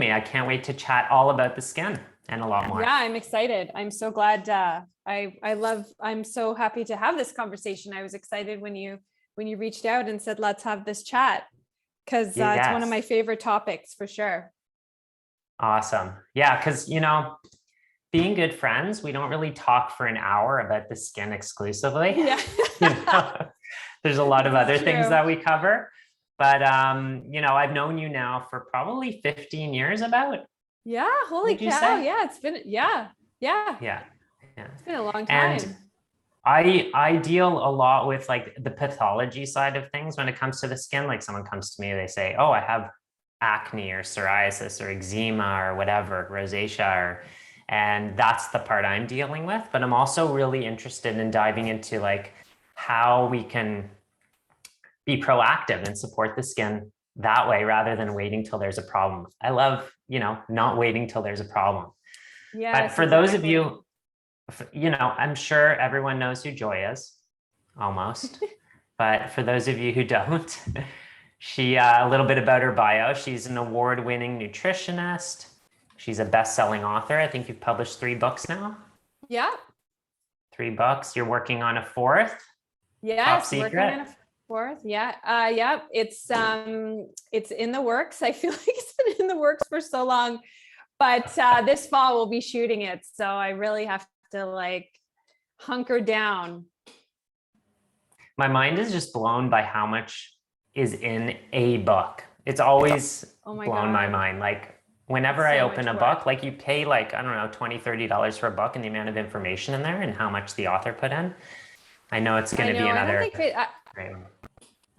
me. I can't wait to chat all about the skin and a lot more. Yeah, I'm excited. I'm so glad. I'm so happy to have this conversation. I was excited when you reached out and said, let's have this chat, because it's one of my favorite topics for sure. Awesome. Yeah. Because, being good friends, we don't really talk for an hour about the skin exclusively. Yeah. There's a lot of other things that we cover, but, I've known you now for probably 15 years about. Yeah. Holy cow. Yeah. It's been, yeah. It's been a long time. And I deal a lot with like the pathology side of things when it comes to the skin. Like someone comes to me, they say, oh, I have acne or psoriasis or eczema or whatever, rosacea, and that's the part I'm dealing with. But I'm also really interested in diving into like how we can be proactive and support the skin that way rather than waiting till there's a problem. I love, not waiting till there's a problem. Yeah. But for those of you, I'm sure everyone knows who Joy is, almost. But for those of you who don't, she, a little bit about her bio. She's an award-winning nutritionist. She's a best-selling author. I think you've published 3 books now. Yeah. 3 books. You're working on a 4th. Yes, top secret. Working on a 4th. Yeah. Yeah. It's in the works. I feel like it's been in the works for so long, but this fall we'll be shooting it. So I really have to like hunker down. My mind is just blown by how much is in a book. It's always blown my mind. Like whenever I open a book, like you pay like, I don't know, $20, $30 for a book and the amount of information in there and how much the author put in. I know it's going to be another great one.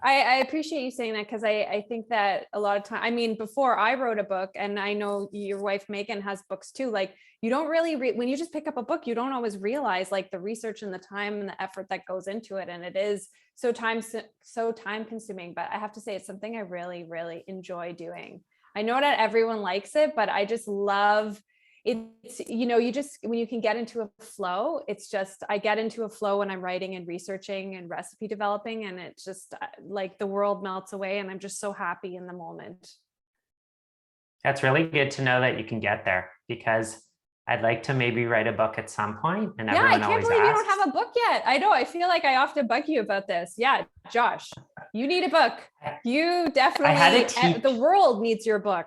I appreciate you saying that, because I think that a lot of time, I mean, before I wrote a book, and I know your wife Megan has books too, like you don't really when you just pick up a book, you don't always realize like the research and the time and the effort that goes into it, and it is so time consuming. But I have to say, it's something I really, really enjoy doing. I know that everyone likes it, but I just love it's, you just, when you can get into a flow, it's just, I get into a flow when I'm writing and researching and recipe developing, and it's just like the world melts away and I'm just so happy in the moment. That's really good to know that you can get there, because I'd like to maybe write a book at some point. And I can't believe you don't have a book yet. I know. I feel like I often bug you about this. Yeah, Josh, you need a book. You definitely, the world needs your book.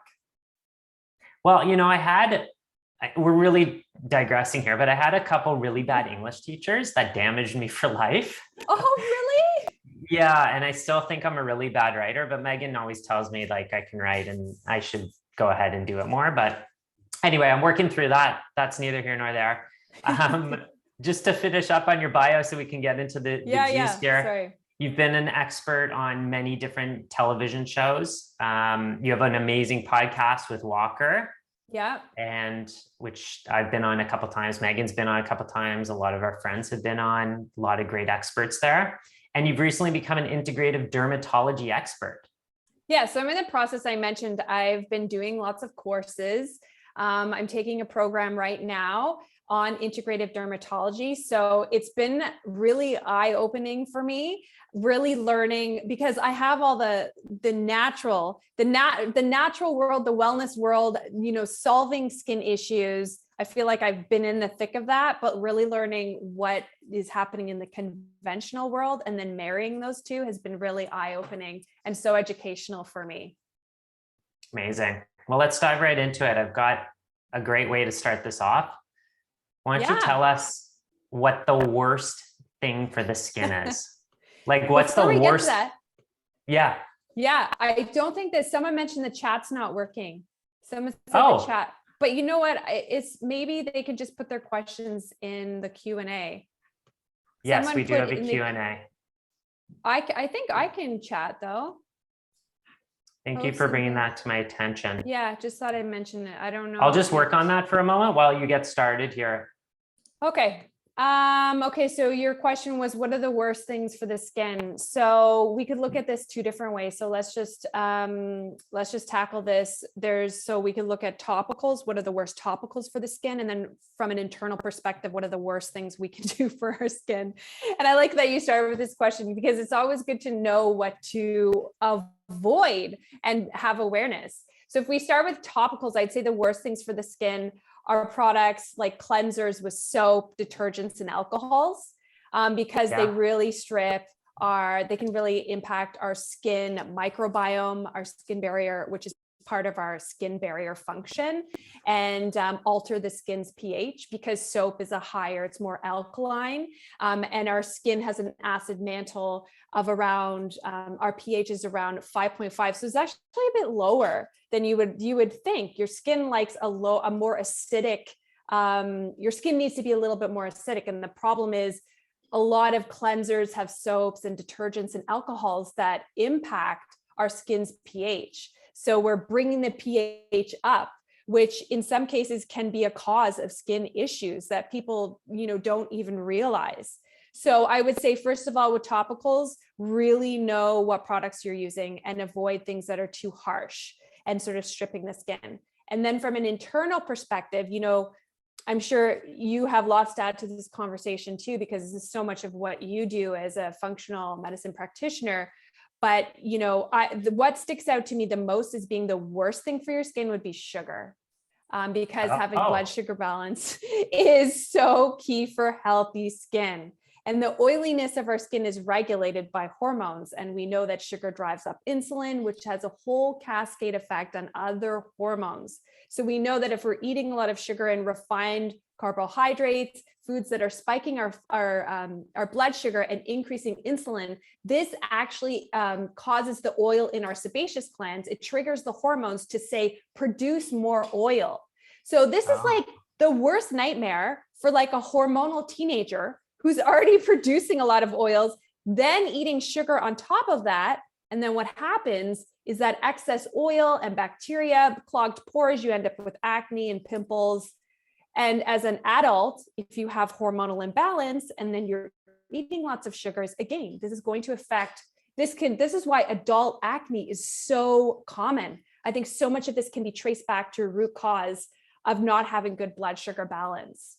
Well, we're really digressing here, but I had a couple really bad English teachers that damaged me for life. Oh, really? Yeah. And I still think I'm a really bad writer, but Megan always tells me like I can write and I should go ahead and do it more. But anyway, I'm working through that. That's neither here nor there. Just to finish up on your bio so we can get into the juice here. Sorry. You've been an expert on many different television shows. You have an amazing podcast with Walker. Yeah. And which I've been on a couple of times. Megan's been on a couple of times. A lot of our friends have been on, a lot of great experts there. And you've recently become an integrative dermatology expert. Yeah. So I'm in the process. I mentioned I've been doing lots of courses. I'm taking a program right now on integrative dermatology. So it's been really eye-opening for me, really learning, because I have all the natural world, the wellness world, solving skin issues. I feel like I've been in the thick of that, but really learning what is happening in the conventional world and then marrying those two has been really eye-opening and so educational for me. Amazing. Well, let's dive right into it. I've got a great way to start this off. Why don't you tell us what the worst thing for the skin is? Like, what's the worst? Yeah. Yeah. I don't think that someone mentioned the chat's not working. Someone said the chat, but you know what? It's maybe they could just put their questions in the Q&A. Yes, we do have a Q&A. I think I can chat though. Thank you for bringing that to my attention. Yeah, just thought I'd mention it. I don't know. I'll just work on that for a moment while you get started here. Okay. Okay. So your question was, what are the worst things for the skin? So we could look at this 2 different ways. So let's just tackle this. So we could look at topicals. What are the worst topicals for the skin? And then from an internal perspective, what are the worst things we can do for our skin? And I like that you started with this question, because it's always good to know what to avoid and have awareness. So if we start with topicals, I'd say the worst things for the skin are products like cleansers with soap, detergents, and alcohols, because they really they can really impact our skin microbiome, our skin barrier, which is part of our skin barrier function, and alter the skin's pH, because soap is it's more alkaline, and our skin has an acid mantle of around, our pH is around 5.5. So it's actually a bit lower than you would think. Your skin likes a more acidic, your skin needs to be a little bit more acidic. And the problem is a lot of cleansers have soaps and detergents and alcohols that impact our skin's pH. So we're bringing the pH up, which in some cases can be a cause of skin issues that people, don't even realize. So I would say, first of all, with topicals, really know what products you're using and avoid things that are too harsh and sort of stripping the skin. And then from an internal perspective, I'm sure you have lots to add to this conversation too, because this is so much of what you do as a functional medicine practitioner. But, what sticks out to me the most as being the worst thing for your skin would be sugar, because having blood sugar balance is so key for healthy skin. And the oiliness of our skin is regulated by hormones. And we know that sugar drives up insulin, which has a whole cascade effect on other hormones. So we know that if we're eating a lot of sugar and refined carbohydrates, foods that are spiking our blood sugar and increasing insulin, this actually causes the oil in our sebaceous glands. It triggers the hormones to say, produce more oil. So this is like the worst nightmare for like a hormonal teenager who's already producing a lot of oils, then eating sugar on top of that. And then what happens is that excess oil and bacteria, clogged pores, you end up with acne and pimples. And as an adult, if you have hormonal imbalance and then you're eating lots of sugars, again, this is going to affect, this is why adult acne is so common. I think so much of this can be traced back to a root cause of not having good blood sugar balance.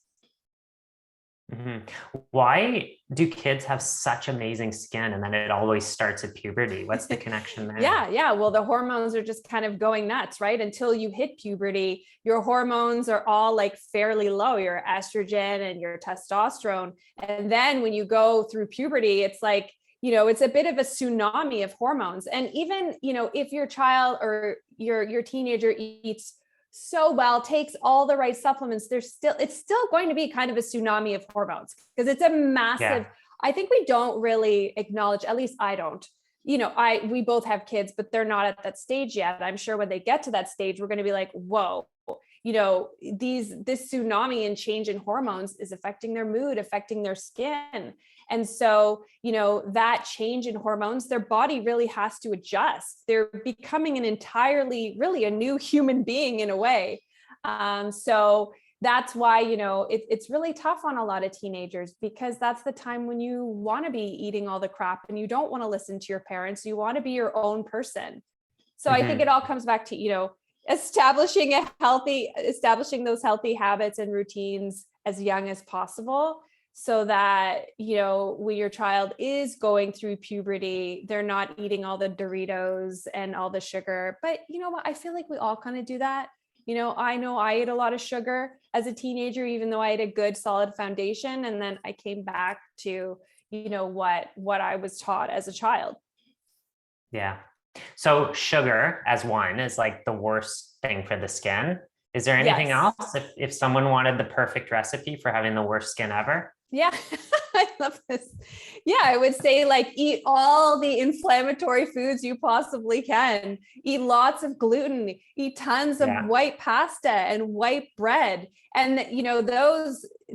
Mm-hmm. Why do kids have such amazing skin and then it always starts at puberty? What's the connection there? Yeah. Well, the hormones are just kind of going nuts, right? Until you hit puberty, your hormones are all like fairly low, your estrogen and your testosterone. And then when you go through puberty, it's like, it's a bit of a tsunami of hormones. And even, if your child or your teenager eats so well, takes all the right supplements, it's still going to be kind of a tsunami of hormones, because it's a massive, I think we don't really acknowledge, at least I don't, we both have kids, but they're not at that stage yet. I'm sure when they get to that stage, we're going to be like, whoa, this tsunami and change in hormones is affecting their mood, affecting their skin. And so, that change in hormones, their body really has to adjust. They're becoming really a new human being in a way. So that's why, it's really tough on a lot of teenagers, because that's the time when you want to be eating all the crap and you don't want to listen to your parents. You want to be your own person. So I think it all comes back to, establishing those healthy habits and routines as young as possible, so that, when your child is going through puberty, they're not eating all the Doritos and all the sugar. But you know what? I feel like we all kind of do that. I know I ate a lot of sugar as a teenager, even though I had a good solid foundation. And then I came back to, what I was taught as a child. Yeah. So sugar as one is like the worst thing for the skin. Is there anything else if someone wanted the perfect recipe for having the worst skin ever? Yeah, I love this. Yeah, I would say like eat all the inflammatory foods you possibly can. Eat lots of gluten, eat tons of white pasta and white bread. And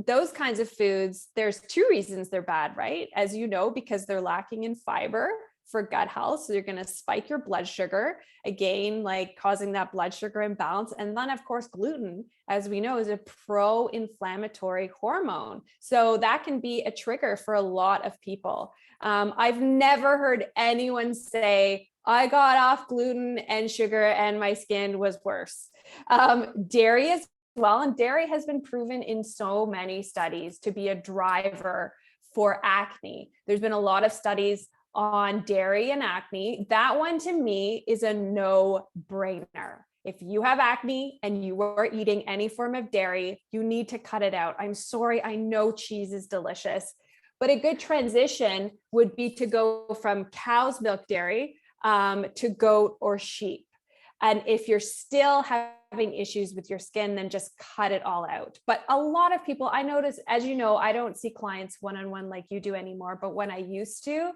those kinds of foods, there's two reasons they're bad, right? As you know, because they're lacking in fiber for gut health. So you're going to spike your blood sugar, again, like causing that blood sugar imbalance. And then of course, gluten, as we know, is a pro-inflammatory hormone. So that can be a trigger for a lot of people. I've never heard anyone say, I got off gluten and sugar and my skin was worse. Dairy as well. And dairy has been proven in so many studies to be a driver for acne. There's been a lot of studies on dairy and acne. That one to me is a no-brainer. If you have acne and you are eating any form of dairy, you need to cut it out. I'm sorry, I know cheese is delicious, but a good transition would be to go from cow's milk dairy to goat or sheep. And if you're still having issues with your skin, then just cut it all out. But a lot of people, I notice, as you know, I don't see clients one-on-one like you do anymore, but when I used to,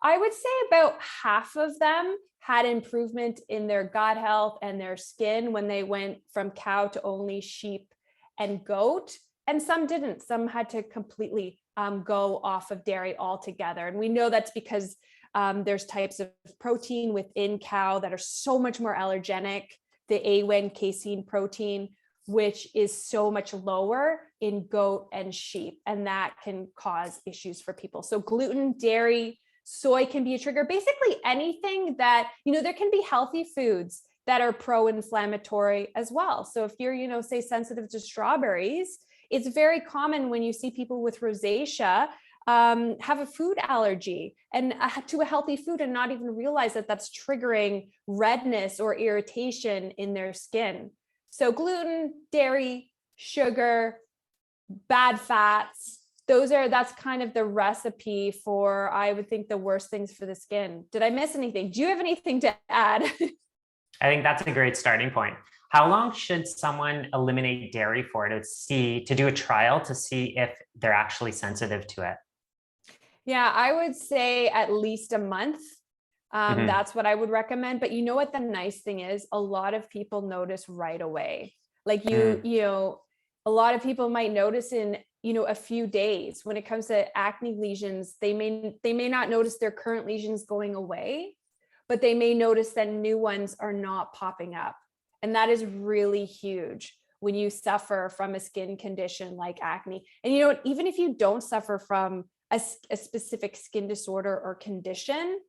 I would say about half of them had improvement in their gut health and their skin when they went from cow to only sheep and goat. And some didn't. Some had to completely go off of dairy altogether. And we know that's because there's types of protein within cow that are so much more allergenic, the A1 casein protein, which is so much lower in goat and sheep. And that can cause issues for people. So gluten, dairy, soy can be a trigger. Basically anything that, there can be healthy foods that are pro-inflammatory as well. So if you're, say sensitive to strawberries, it's very common when you see people with rosacea have a food allergy and to a healthy food and not even realize that that's triggering redness or irritation in their skin. So gluten, dairy, sugar, bad fats, that's kind of the recipe for, I would think, the worst things for the skin. Did I miss anything? Do you have anything to add? I think that's a great starting point. How long should someone eliminate dairy for to do a trial to see if they're actually sensitive to it? Yeah, I would say at least a month. That's what I would recommend. But you know what the nice thing is? A lot of people notice right away. Like a lot of people might notice in a few days. When it comes to acne lesions, they may not notice their current lesions going away, but they may notice that new ones are not popping up. And that is really huge when you suffer from a skin condition like acne. And even if you don't suffer from a specific skin disorder or condition,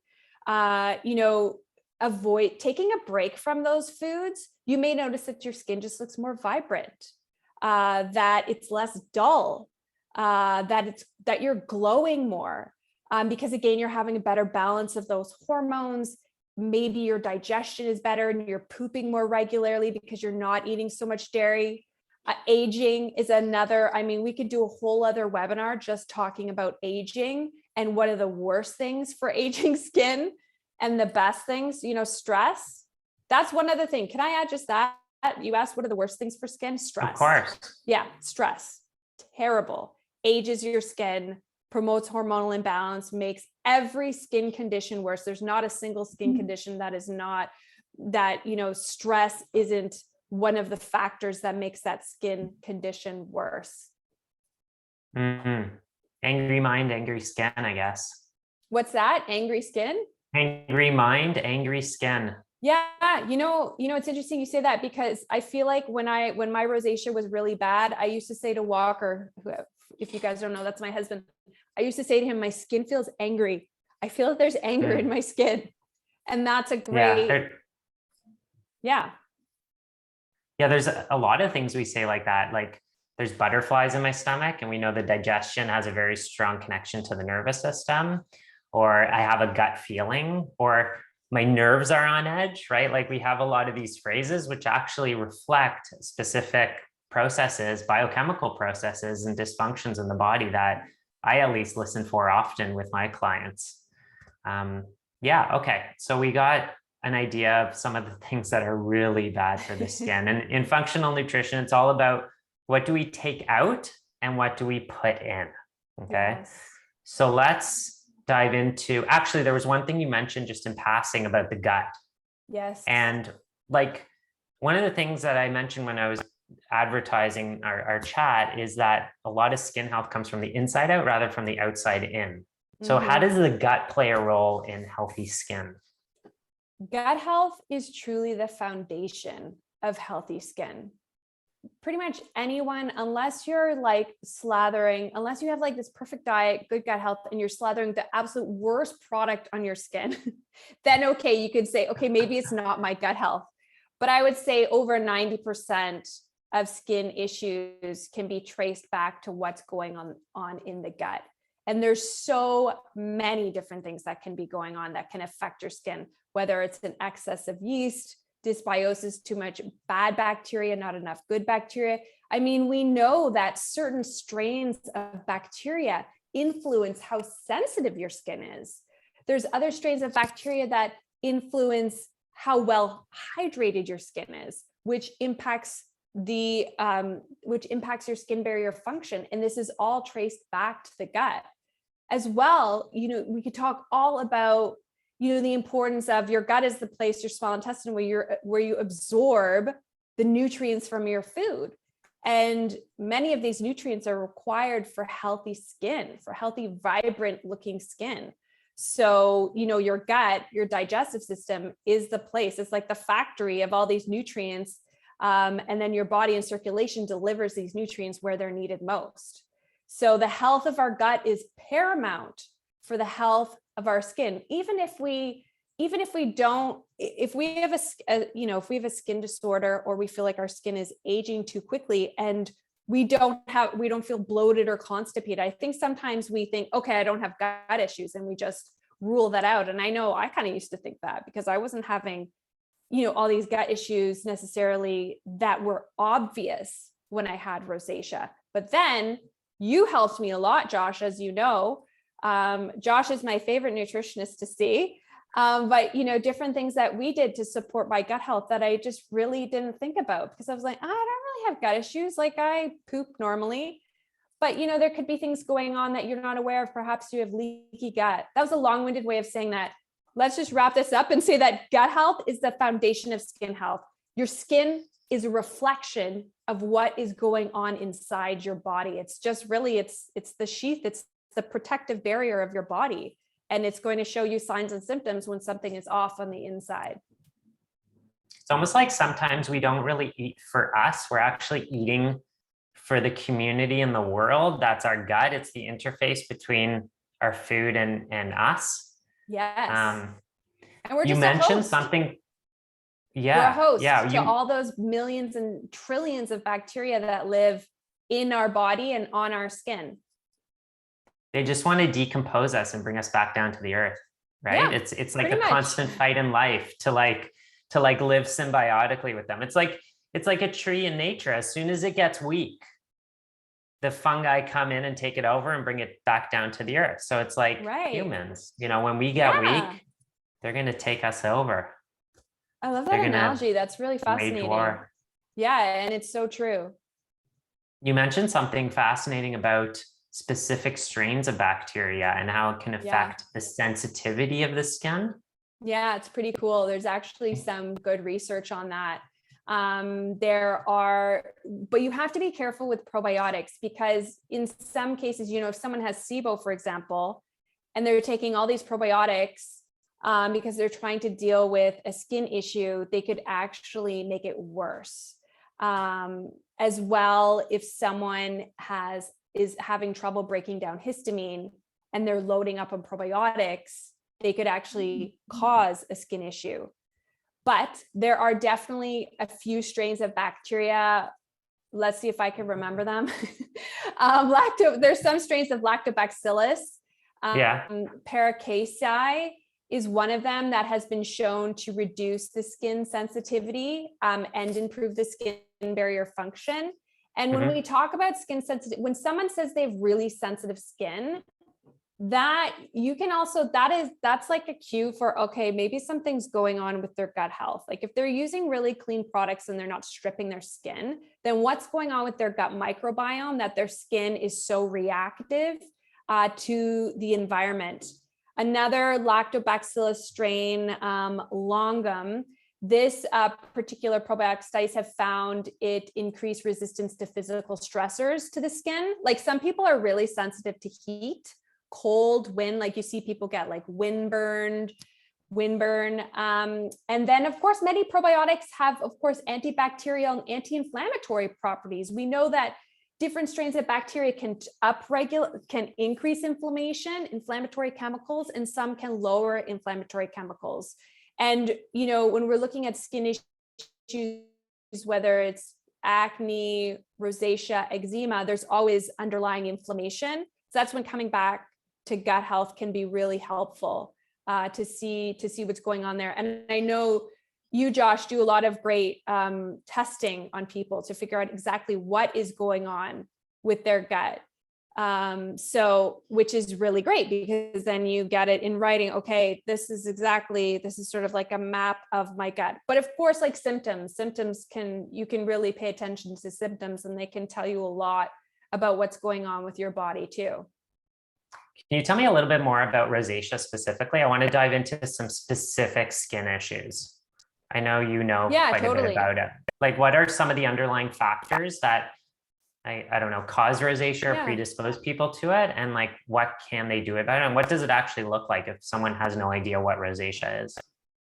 avoid taking a break from those foods. You may notice that your skin just looks more vibrant, that it's less dull, that you're glowing more, because again, you're having a better balance of those hormones. Maybe your digestion is better and you're pooping more regularly because you're not eating so much dairy. Aging is another, we could do a whole other webinar just talking about aging and what are the worst things for aging skin and the best things, stress. That's one other thing. Can I add just that? You asked, what are the worst things for skin? Stress. Of course. Yeah, stress. Terrible. Ages your skin, promotes hormonal imbalance, makes every skin condition worse. There's not a single skin condition that stress isn't one of the factors that makes that skin condition worse. Mm-hmm. Angry mind, angry skin, I guess. What's that? Angry skin? Angry mind, angry skin. Yeah, it's interesting you say that, because I feel like when my rosacea was really bad, I used to say to Walker, who, if you guys don't know, that's my husband. I used to say to him, my skin feels angry. I feel that there's anger in my skin. And that's a great, yeah. Yeah, there's a lot of things we say like that. Like there's butterflies in my stomach, and we know the digestion has a very strong connection to the nervous system, or I have a gut feeling, or my nerves are on edge, right? Like we have a lot of these phrases which actually reflect specific processes, biochemical processes and dysfunctions in the body that I at least listen for often with my clients. Okay. So we got an idea of some of the things that are really bad for the skin. And in functional nutrition, it's all about what do we take out and what do we put in? Okay. Yes. So let's dive into, actually, there was one thing you mentioned just in passing about the gut. Yes. And like one of the things that I mentioned when I was advertising our chat is that a lot of skin health comes from the inside out rather from the outside in. So how does the gut play a role in healthy skin? Gut health is truly the foundation of healthy skin. Pretty much anyone, unless you're like unless you have like this perfect diet, good gut health, and you're slathering the absolute worst product on your skin, then okay, you could say, okay, maybe it's not my gut health. But I would say over 90% of skin issues can be traced back to what's going on in the gut. And there's so many different things that can be going on that can affect your skin, whether it's an excess of yeast, dysbiosis, too much bad bacteria, not enough good bacteria. I mean, we know that certain strains of bacteria influence how sensitive your skin is. There's other strains of bacteria that influence how well hydrated your skin is, which impacts your skin barrier function. And this is all traced back to the gut. As well, we could talk all about, the importance of your gut is the place, your small intestine, where you absorb the nutrients from your food. And many of these nutrients are required for healthy skin, for healthy, vibrant looking skin. So, your gut, your digestive system is the place. It's like the factory of all these nutrients. And then your body and circulation delivers these nutrients where they're needed most. So the health of our gut is paramount for the health of our skin. If we have a skin disorder, or we feel like our skin is aging too quickly and we don't feel bloated or constipated, I think sometimes we think, okay, I don't have gut issues, and we just rule that out. And I know I kind of used to think that, because I wasn't having, all these gut issues necessarily that were obvious when I had rosacea. But then you helped me a lot, Josh, as you know. Josh is my favorite nutritionist to see. But different things that we did to support my gut health that I just really didn't think about, because I was like, I don't really have gut issues. Like, I poop normally, but there could be things going on that you're not aware of. Perhaps you have leaky gut. That was a long-winded way of saying that. Let's just wrap this up and say that gut health is the foundation of skin health. Your skin is a reflection of what is going on inside your body. It's just really, it's the sheath, it's the protective barrier of your body. And it's going to show you signs and symptoms when something is off on the inside. It's almost like sometimes we don't really eat for us. We're actually eating for the community and the world. That's our gut. It's the interface between our food and us. Yes. And we're you just mentioned something. Yeah. We're a host to all those millions and trillions of bacteria that live in our body and on our skin. They just want to decompose us and bring us back down to the earth, right? Yeah, it's like a constant fight in life to live symbiotically with them. It's like a tree in nature. As soon as it gets weak, the fungi come in and take it over and bring it back down to the earth. So it's like humans, when we get weak, they're going to take us over. I love that analogy. That's really fascinating. Yeah, and it's so true. You mentioned something fascinating about specific strains of bacteria and how it can affect the sensitivity of the skin. Yeah, it's pretty cool. There's actually some good research on that. But you have to be careful with probiotics, because in some cases, if someone has SIBO, for example, and they're taking all these probiotics because they're trying to deal with a skin issue, they could actually make it worse. As well, if someone is having trouble breaking down histamine and they're loading up on probiotics, they could actually cause a skin issue. But there are definitely a few strains of bacteria. Let's see if I can remember them. There's some strains of lactobacillus. Paracasei is one of them that has been shown to reduce the skin sensitivity and improve the skin barrier function. And when we talk about skin sensitive, when someone says they have really sensitive skin, that's like a cue for, okay, maybe something's going on with their gut health. Like if they're using really clean products and they're not stripping their skin, then what's going on with their gut microbiome that their skin is so reactive to the environment? Another lactobacillus strain, longum, this particular probiotic studies have found it increased resistance to physical stressors to the skin. Like some people are really sensitive to heat, cold, wind, like you see people get like windburn. And then of course, many probiotics have, of course, antibacterial and anti-inflammatory properties. We know that different strains of bacteria can increase inflammatory chemicals, and some can lower inflammatory chemicals. And, when we're looking at skin issues, whether it's acne, rosacea, eczema, there's always underlying inflammation. So that's when coming back to gut health can be really helpful to see what's going on there. And I know, you, Josh, do a lot of great testing on people to figure out exactly what is going on with their gut. So, which is really great because then you get it in writing. Okay, this is sort of like a map of my gut. But of course, like symptoms you can really pay attention to symptoms, and they can tell you a lot about what's going on with your body too. Can you tell me a little bit more about rosacea specifically? I want to dive into some specific skin issues. I know you know quite a bit about it. Like, what are some of the underlying factors that I don't know, cause rosacea or predispose people to it? And like, what can they do about it? And what does it actually look like if someone has no idea what rosacea is?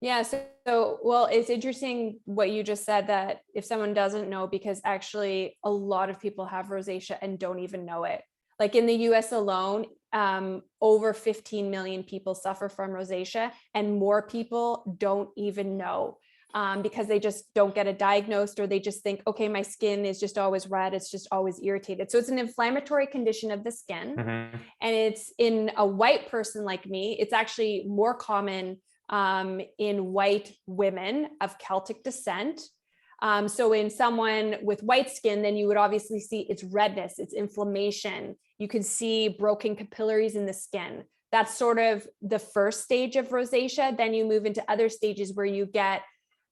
Yeah. So, well, it's interesting what you just said, that if someone doesn't know, because actually a lot of people have rosacea and don't even know it. Like in the US alone, over 15 million people suffer from rosacea, and more people don't even know. Because they just don't get it diagnosed, or they just think, okay, my skin is just always red, it's just always irritated. So it's an inflammatory condition of the skin. And it's in a white person like me, it's actually more common in white women of Celtic descent. So in someone with white skin, then you would obviously see its redness, its inflammation. You can see broken capillaries in the skin. That's sort of the first stage of rosacea. Then you move into other stages where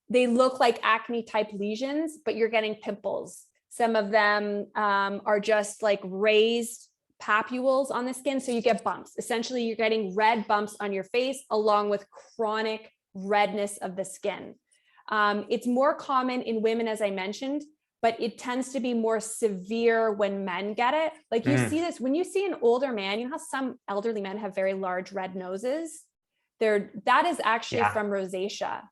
they look like acne type lesions, but you're getting pimples. Some of them are just like raised papules on the skin. So you get bumps. Essentially, you're getting red bumps on your face along with chronic redness of the skin. It's more common in women, as I mentioned, but it tends to be more severe when men get it. Like you see this when you see an older man, you know how some elderly men have very large red noses? That is actually from rosacea.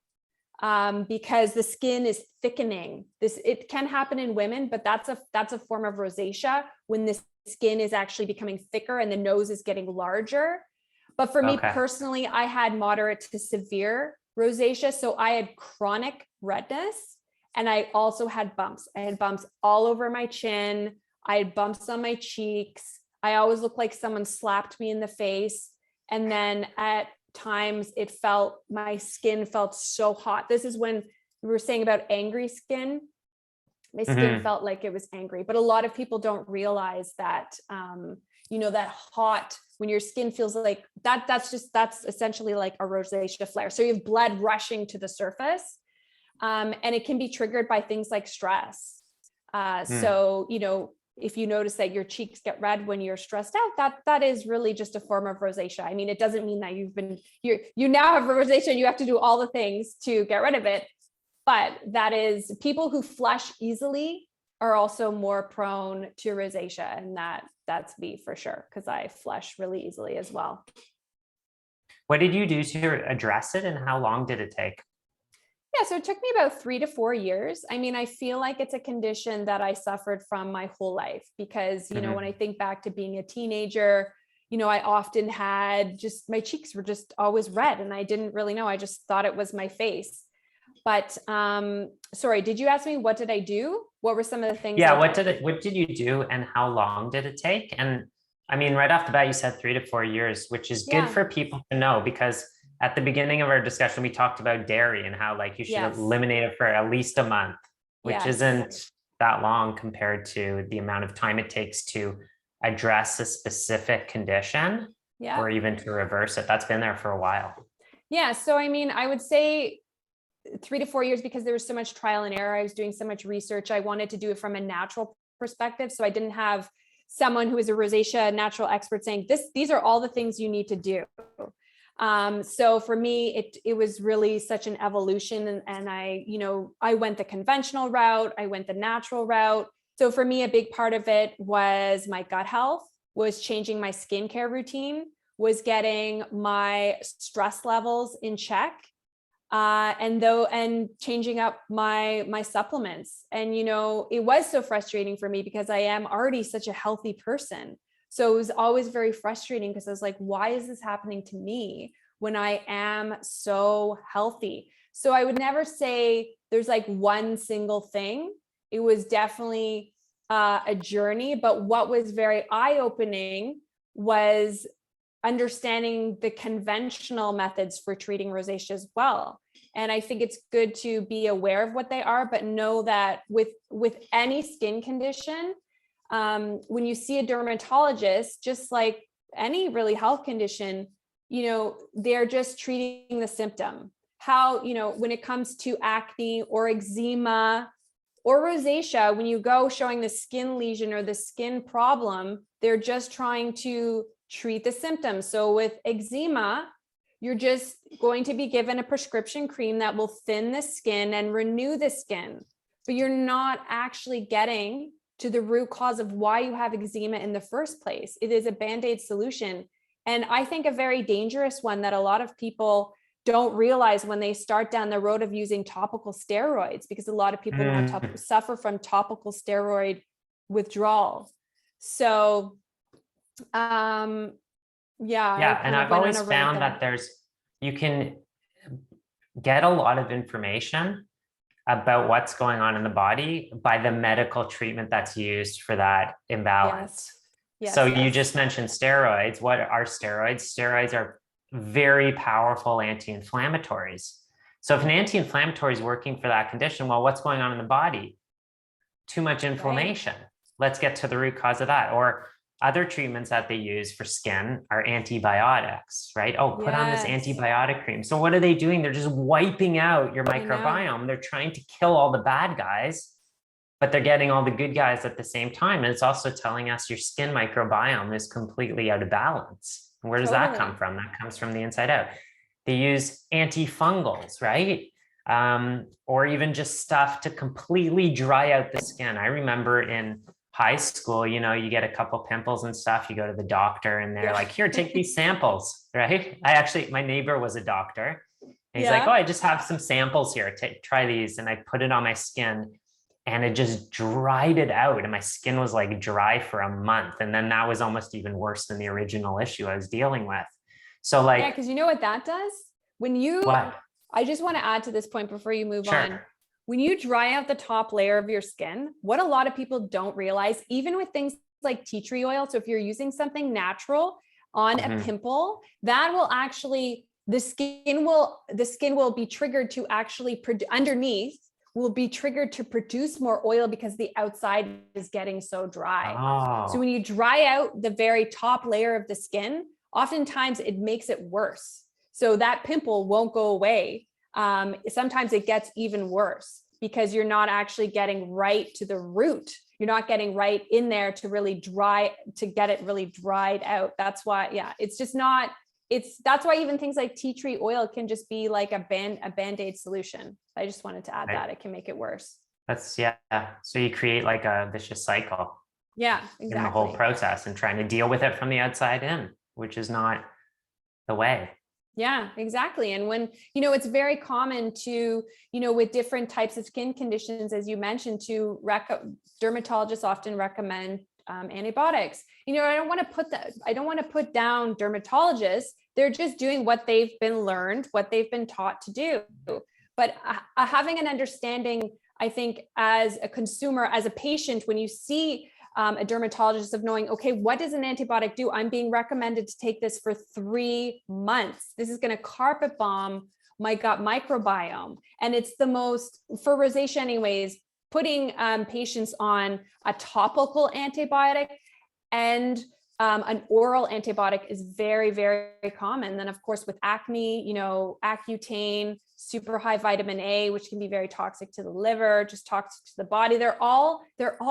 Because the skin is thickening. It can happen in women, but that's a form of rosacea when the skin is actually becoming thicker and the nose is getting larger. But for me personally, I had moderate to severe rosacea. So I had chronic redness, and I also had bumps. I had bumps all over my chin. I had bumps on my cheeks. I always looked like someone slapped me in the face. And then at times my skin felt so hot. This is when we were saying about angry skin. My skin felt like it was angry, but a lot of people don't realize that, that hot, when your skin feels like that, that's essentially like a rosacea flare. So you have blood rushing to the surface, and it can be triggered by things like stress. So, if you notice that your cheeks get red when you're stressed out, that is really just a form of rosacea. I mean, it doesn't mean that you now have rosacea and you have to do all the things to get rid of it. But that is, people who flush easily are also more prone to rosacea. And that's me for sure, because I flush really easily as well. What did you do to address it, and how long did it take? Yeah, so it took me about 3 to 4 years. I mean, I feel like it's a condition that I suffered from my whole life because, when I think back to being a teenager, I often had my cheeks were just always red, and I didn't really know. I just thought it was my face. But sorry, did you ask me what did I do? What were some of the things? Yeah, what did you do, and how long did it take? And I mean, right off the bat, you said 3 to 4 years, which is good for people to know, because at the beginning of our discussion, we talked about dairy and how like you should eliminate it for at least a month, which isn't that long compared to the amount of time it takes to address a specific condition or even to reverse it. That's been there for a while. Yeah. So, I mean, I would say 3 to 4 years because there was so much trial and error. I was doing so much research. I wanted to do it from a natural perspective. So I didn't have someone who is a rosacea natural expert saying these are all the things you need to do. So for me, it was really such an evolution, and I went the conventional route. I went the natural route. So for me, a big part of it was my gut health, was changing my skincare routine, was getting my stress levels in check, and changing up my supplements. And, it was so frustrating for me because I am already such a healthy person. So it was always very frustrating because I was like, why is this happening to me when I am so healthy? So I would never say there's like one single thing. It was definitely a journey, but what was very eye-opening was understanding the conventional methods for treating rosacea as well. And I think it's good to be aware of what they are, but know that with any skin condition, when you see a dermatologist, just like any really health condition, they're just treating the symptom. How, when it comes to acne or eczema or rosacea, when you go showing the skin lesion or the skin problem, they're just trying to treat the symptoms. So with eczema, you're just going to be given a prescription cream that will thin the skin and renew the skin, but you're not actually getting to the root cause of why you have eczema in the first place. It is a Band-Aid solution. And I think a very dangerous one that a lot of people don't realize when they start down the road of using topical steroids, because a lot of people now suffer from topical steroid withdrawal. So, yeah. And I've always found that you can get a lot of information about what's going on in the body by the medical treatment that's used for that imbalance. So you just mentioned steroids. What are steroids? Steroids are very powerful anti-inflammatories. So if an anti-inflammatory is working for that condition, well, what's going on in the body? Too much inflammation. Right. Let's get to the root cause of that. Or other treatments that they use for skin are antibiotics, right? Oh, put on this antibiotic cream. So what are they doing? They're just wiping out your microbiome. They're trying to kill all the bad guys, but they're getting all the good guys at the same time. And it's also telling us your skin microbiome is completely out of balance. Where does that come from? That comes from the inside out. They use antifungals, right? Or even just stuff to completely dry out the skin. I remember in high school, you get a couple pimples and stuff, you go to the doctor and they're like, here, take these samples, right? My neighbor was a doctor. And he's like, oh, I just have some samples here, try these. And I put it on my skin and it just dried it out. And my skin was like dry for a month. And then that was almost even worse than the original issue I was dealing with. So like, because you know what that does? I just want to add to this point before you move on. When you dry out the top layer of your skin, what a lot of people don't realize, even with things like tea tree oil. So if you're using something natural on a pimple, that will actually, the skin will be triggered to actually underneath will be triggered to produce more oil because the outside is getting so dry. So when you dry out the very top layer of the skin, oftentimes it makes it worse. So that pimple won't go away. Sometimes it gets even worse because you're not actually getting right to the root. You're not getting right in there to get it really dried out. That's why, it's just not, that's why even things like tea tree oil can just be like a Band-Aid solution. I just wanted to add that it can make it worse. So you create like a vicious cycle. Yeah, exactly. In the whole process and trying to deal with it from the outside in, which is not the way. Yeah, exactly. And when, it's very common to, with different types of skin conditions, as you mentioned, dermatologists often recommend antibiotics. I don't want to put down dermatologists. They're just doing what they've been learned, what they've been taught to do. But having an understanding, I think, as a consumer, as a patient, when you see a dermatologist, of knowing, okay, what does an antibiotic do? I'm being recommended to take this for 3 months. This is going to carpet bomb my gut microbiome. And it's the most, for rosacea anyways, putting patients on a topical antibiotic and an oral antibiotic is very, very common. Then of course with acne, Accutane, super high vitamin A, which can be very toxic to the liver, just toxic to the body. They're all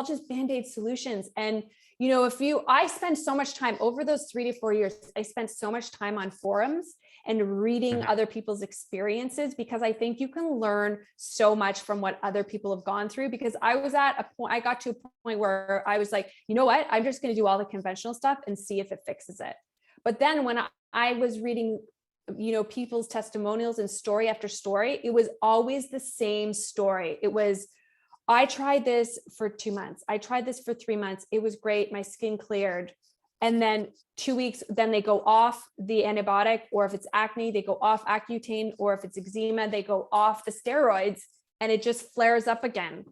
just Band-Aid solutions. And, I spent so much time over those 3 to 4 years, I spent so much time on forums and reading other people's experiences, because I think you can learn so much from what other people have gone through. Because I got to a point where I was like, you know what, I'm just going to do all the conventional stuff and see if it fixes it. But then when I was reading, people's testimonials and story after story, it was always the same story. It was, I tried this for 2 months. I tried this for 3 months. It was great. My skin cleared. And then 2 weeks, then they go off the antibiotic, or if it's acne, they go off Accutane, or if it's eczema, they go off the steroids, and it just flares up again.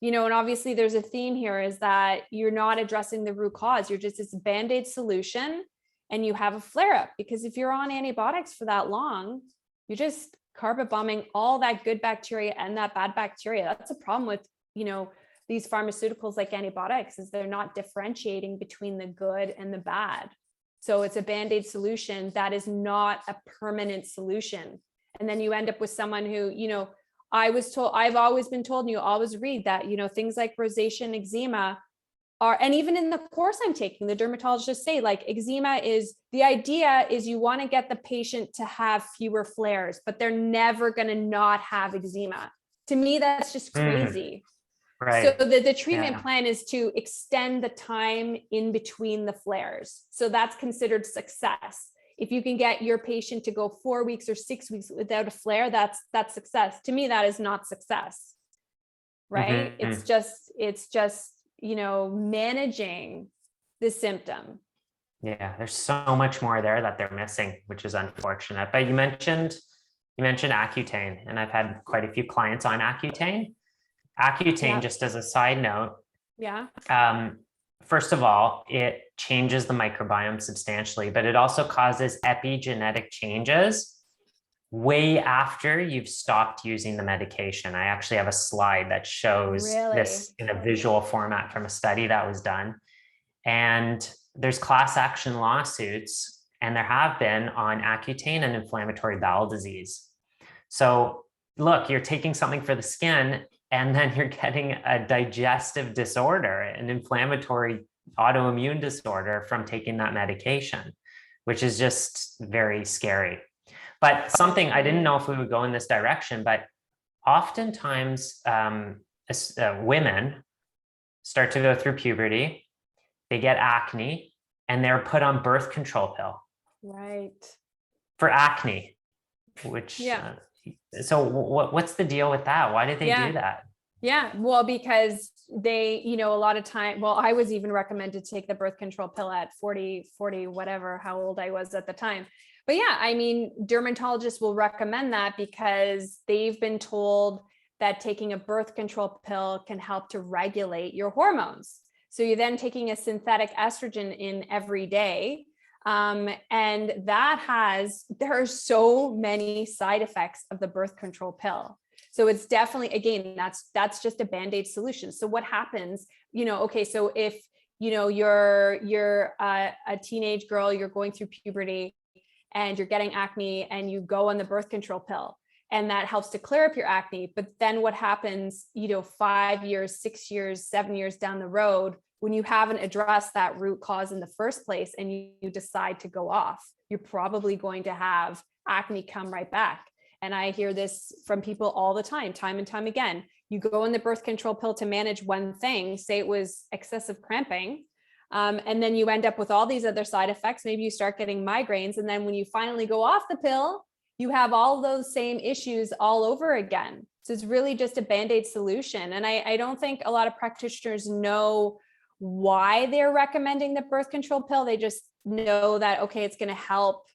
And obviously there's a theme here, is that you're not addressing the root cause. You're just this Band-Aid solution and you have a flare up, because if you're on antibiotics for that long, you're just carpet bombing all that good bacteria and that bad bacteria. That's a problem with, these pharmaceuticals like antibiotics, is they're not differentiating between the good and the bad. So it's a Band-Aid solution that is not a permanent solution. And then you end up with someone who, I've always been told, and you always read that, things like rosacea and eczema are, and even in the course I'm taking, the dermatologists say, like, eczema is, the idea is you want to get the patient to have fewer flares, but they're never going to not have eczema. To me, that's just crazy. Right. So the treatment plan is to extend the time in between the flares. So that's considered success. If you can get your patient to go 4 weeks or 6 weeks without a flare, that's success. To me, that is not success, right? It's just, managing the symptom. Yeah, there's so much more there that they're missing, which is unfortunate. But you mentioned Accutane, and I've had quite a few clients on Accutane. Accutane, just as a side note, first of all, it changes the microbiome substantially, but it also causes epigenetic changes way after you've stopped using the medication. I actually have a slide that shows this in a visual format from a study that was done. And there's class action lawsuits, and there have been, on Accutane and inflammatory bowel disease. So look, you're taking something for the skin, and then you're getting a digestive disorder, an inflammatory autoimmune disorder from taking that medication, which is just very scary. But something, I didn't know if we would go in this direction, but oftentimes women start to go through puberty, they get acne, and they're put on birth control pill. Right. For acne, which... So what's the deal with that? Why did they do that? Yeah, well, because they, a lot of time, well, I was even recommended to take the birth control pill at 40, whatever, how old I was at the time. But yeah, I mean, dermatologists will recommend that because they've been told that taking a birth control pill can help to regulate your hormones. So you're then taking a synthetic estrogen in every day. And there are so many side effects of the birth control pill. So it's definitely, again, that's just a Band-Aid solution. So what happens, so if, you're a teenage girl, you're going through puberty and you're getting acne, and you go on the birth control pill, and that helps to clear up your acne. But then what happens, 5 years, 6 years, 7 years down the road, when you haven't addressed that root cause in the first place and you decide to go off, you're probably going to have acne come right back. And I hear this from people all the time and time again. You go on the birth control pill to manage one thing, say it was excessive cramping, and then you end up with all these other side effects. Maybe you start getting migraines. And then when you finally go off the pill, you have all those same issues all over again. So it's really just a Band-Aid solution. And I don't think a lot of practitioners know why they're recommending the birth control pill. They just know that, okay, it's going to help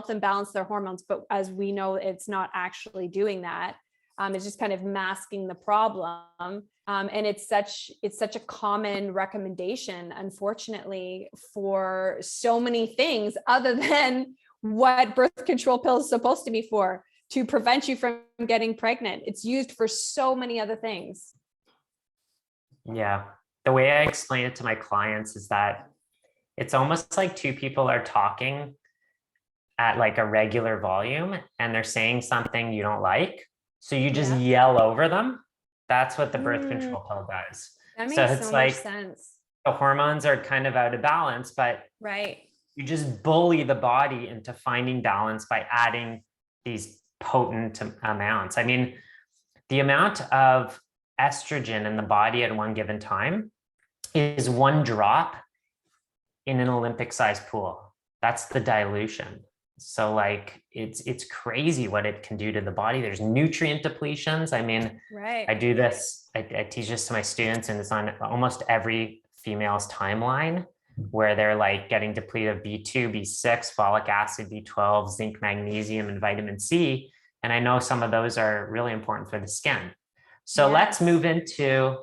them balance their hormones. But as we know, it's not actually doing that. It's just kind of masking the problem. And it's such a common recommendation, unfortunately, for so many things other than what birth control pill is supposed to be for, to prevent you from getting pregnant. It's used for so many other things. Yeah. The way I explain it to my clients is that it's almost like two people are talking at like a regular volume, and they're saying something you don't like. So you just yell over them. That's what the birth control pill does. That makes so much sense. The hormones are kind of out of balance, but you just bully the body into finding balance by adding these potent amounts. I mean, the amount of estrogen in the body at one given time is one drop in an Olympic-sized pool. That's the dilution. So like, it's crazy what it can do to the body. There's nutrient depletions. I mean, I do this, I teach this to my students, and it's on almost every female's timeline, where they're like getting depleted of B2, B6, folic acid, B12, zinc, magnesium, and vitamin C. And I know some of those are really important for the skin. So let's move into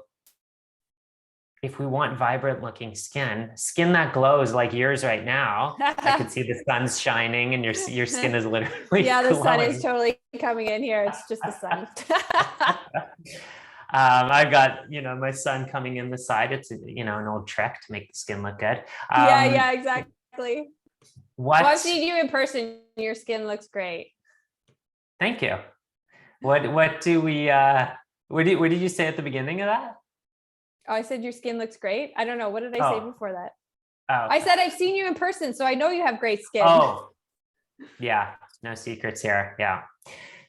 if we want vibrant looking skin that glows like yours right now, I could see the sun's shining and your skin is literally Yeah, the sun is glowing. totally coming in here. It's just the sun. I've got, my son coming in the side. It's, an old trick to make the skin look good. Yeah, exactly. What? Well, I've seen you in person. Your skin looks great. Thank you. What do we, what did you say at the beginning of that? Oh, I said your skin looks great. I don't know. What did I say before that? Oh. I said I've seen you in person, so I know you have great skin. Oh, yeah. No secrets here. Yeah.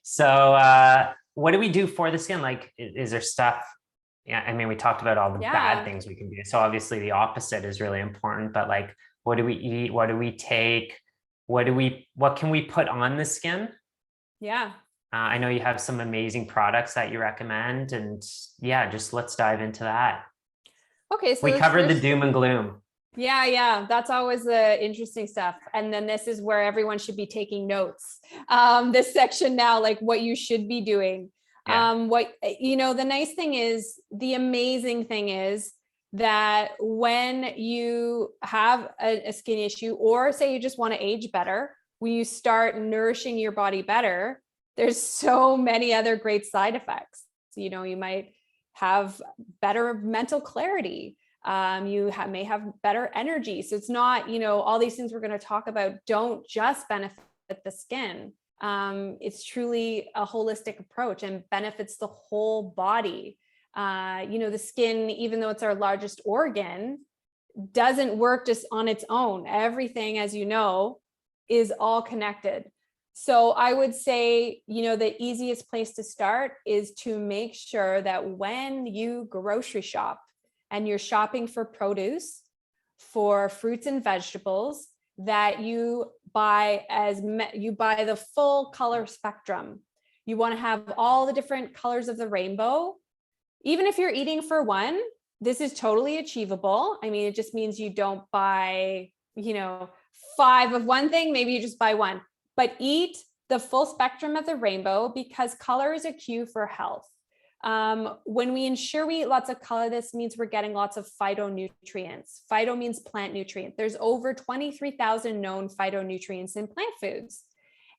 So what do we do for the skin? Like, is there stuff? Yeah, I mean, we talked about all the bad things we can do. So obviously the opposite is really important, but like, what do we eat? What do we take? What can we put on the skin? Yeah. I know you have some amazing products that you recommend, and yeah, just let's dive into that. Okay. So we covered the doom and gloom. Yeah. That's always the interesting stuff. And then this is where everyone should be taking notes. This section now, like what you should be doing. Yeah. The nice thing is, the amazing thing is that when you have a skin issue, or say you just want to age better, when you start nourishing your body better, there's so many other great side effects. You might have better mental clarity. You may have better energy. So it's not, all these things we're going to talk about don't just benefit the skin. It's truly a holistic approach and benefits the whole body. The skin, even though it's our largest organ, doesn't work just on its own. Everything, as you know, is all connected. So I would say, the easiest place to start is to make sure that when you grocery shop and you're shopping for produce, for fruits and vegetables, that you buy the full color spectrum. You want to have all the different colors of the rainbow. Even if you're eating for one, this is totally achievable. I mean, it just means you don't buy, 5 of one thing, maybe you just buy one, but eat the full spectrum of the rainbow, because color is a cue for health. When we ensure we eat lots of color, this means we're getting lots of phytonutrients. Phyto means plant nutrient. There's over 23,000 known phytonutrients in plant foods.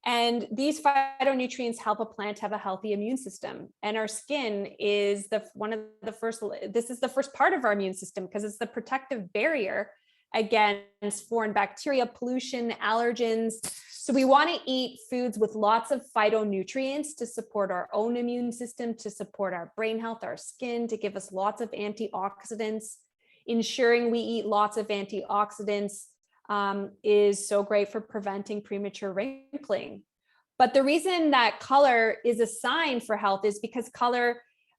And these phytonutrients help a plant have a healthy immune system. And our skin is this is the first part of our immune system, because it's the protective barrier against foreign bacteria, pollution, allergens. So we want to eat foods with lots of phytonutrients to support our own immune system, to support our brain health, our skin, to give us lots of antioxidants. Ensuring we eat lots of antioxidants is so great for preventing premature wrinkling. But the reason that color is a sign for health is because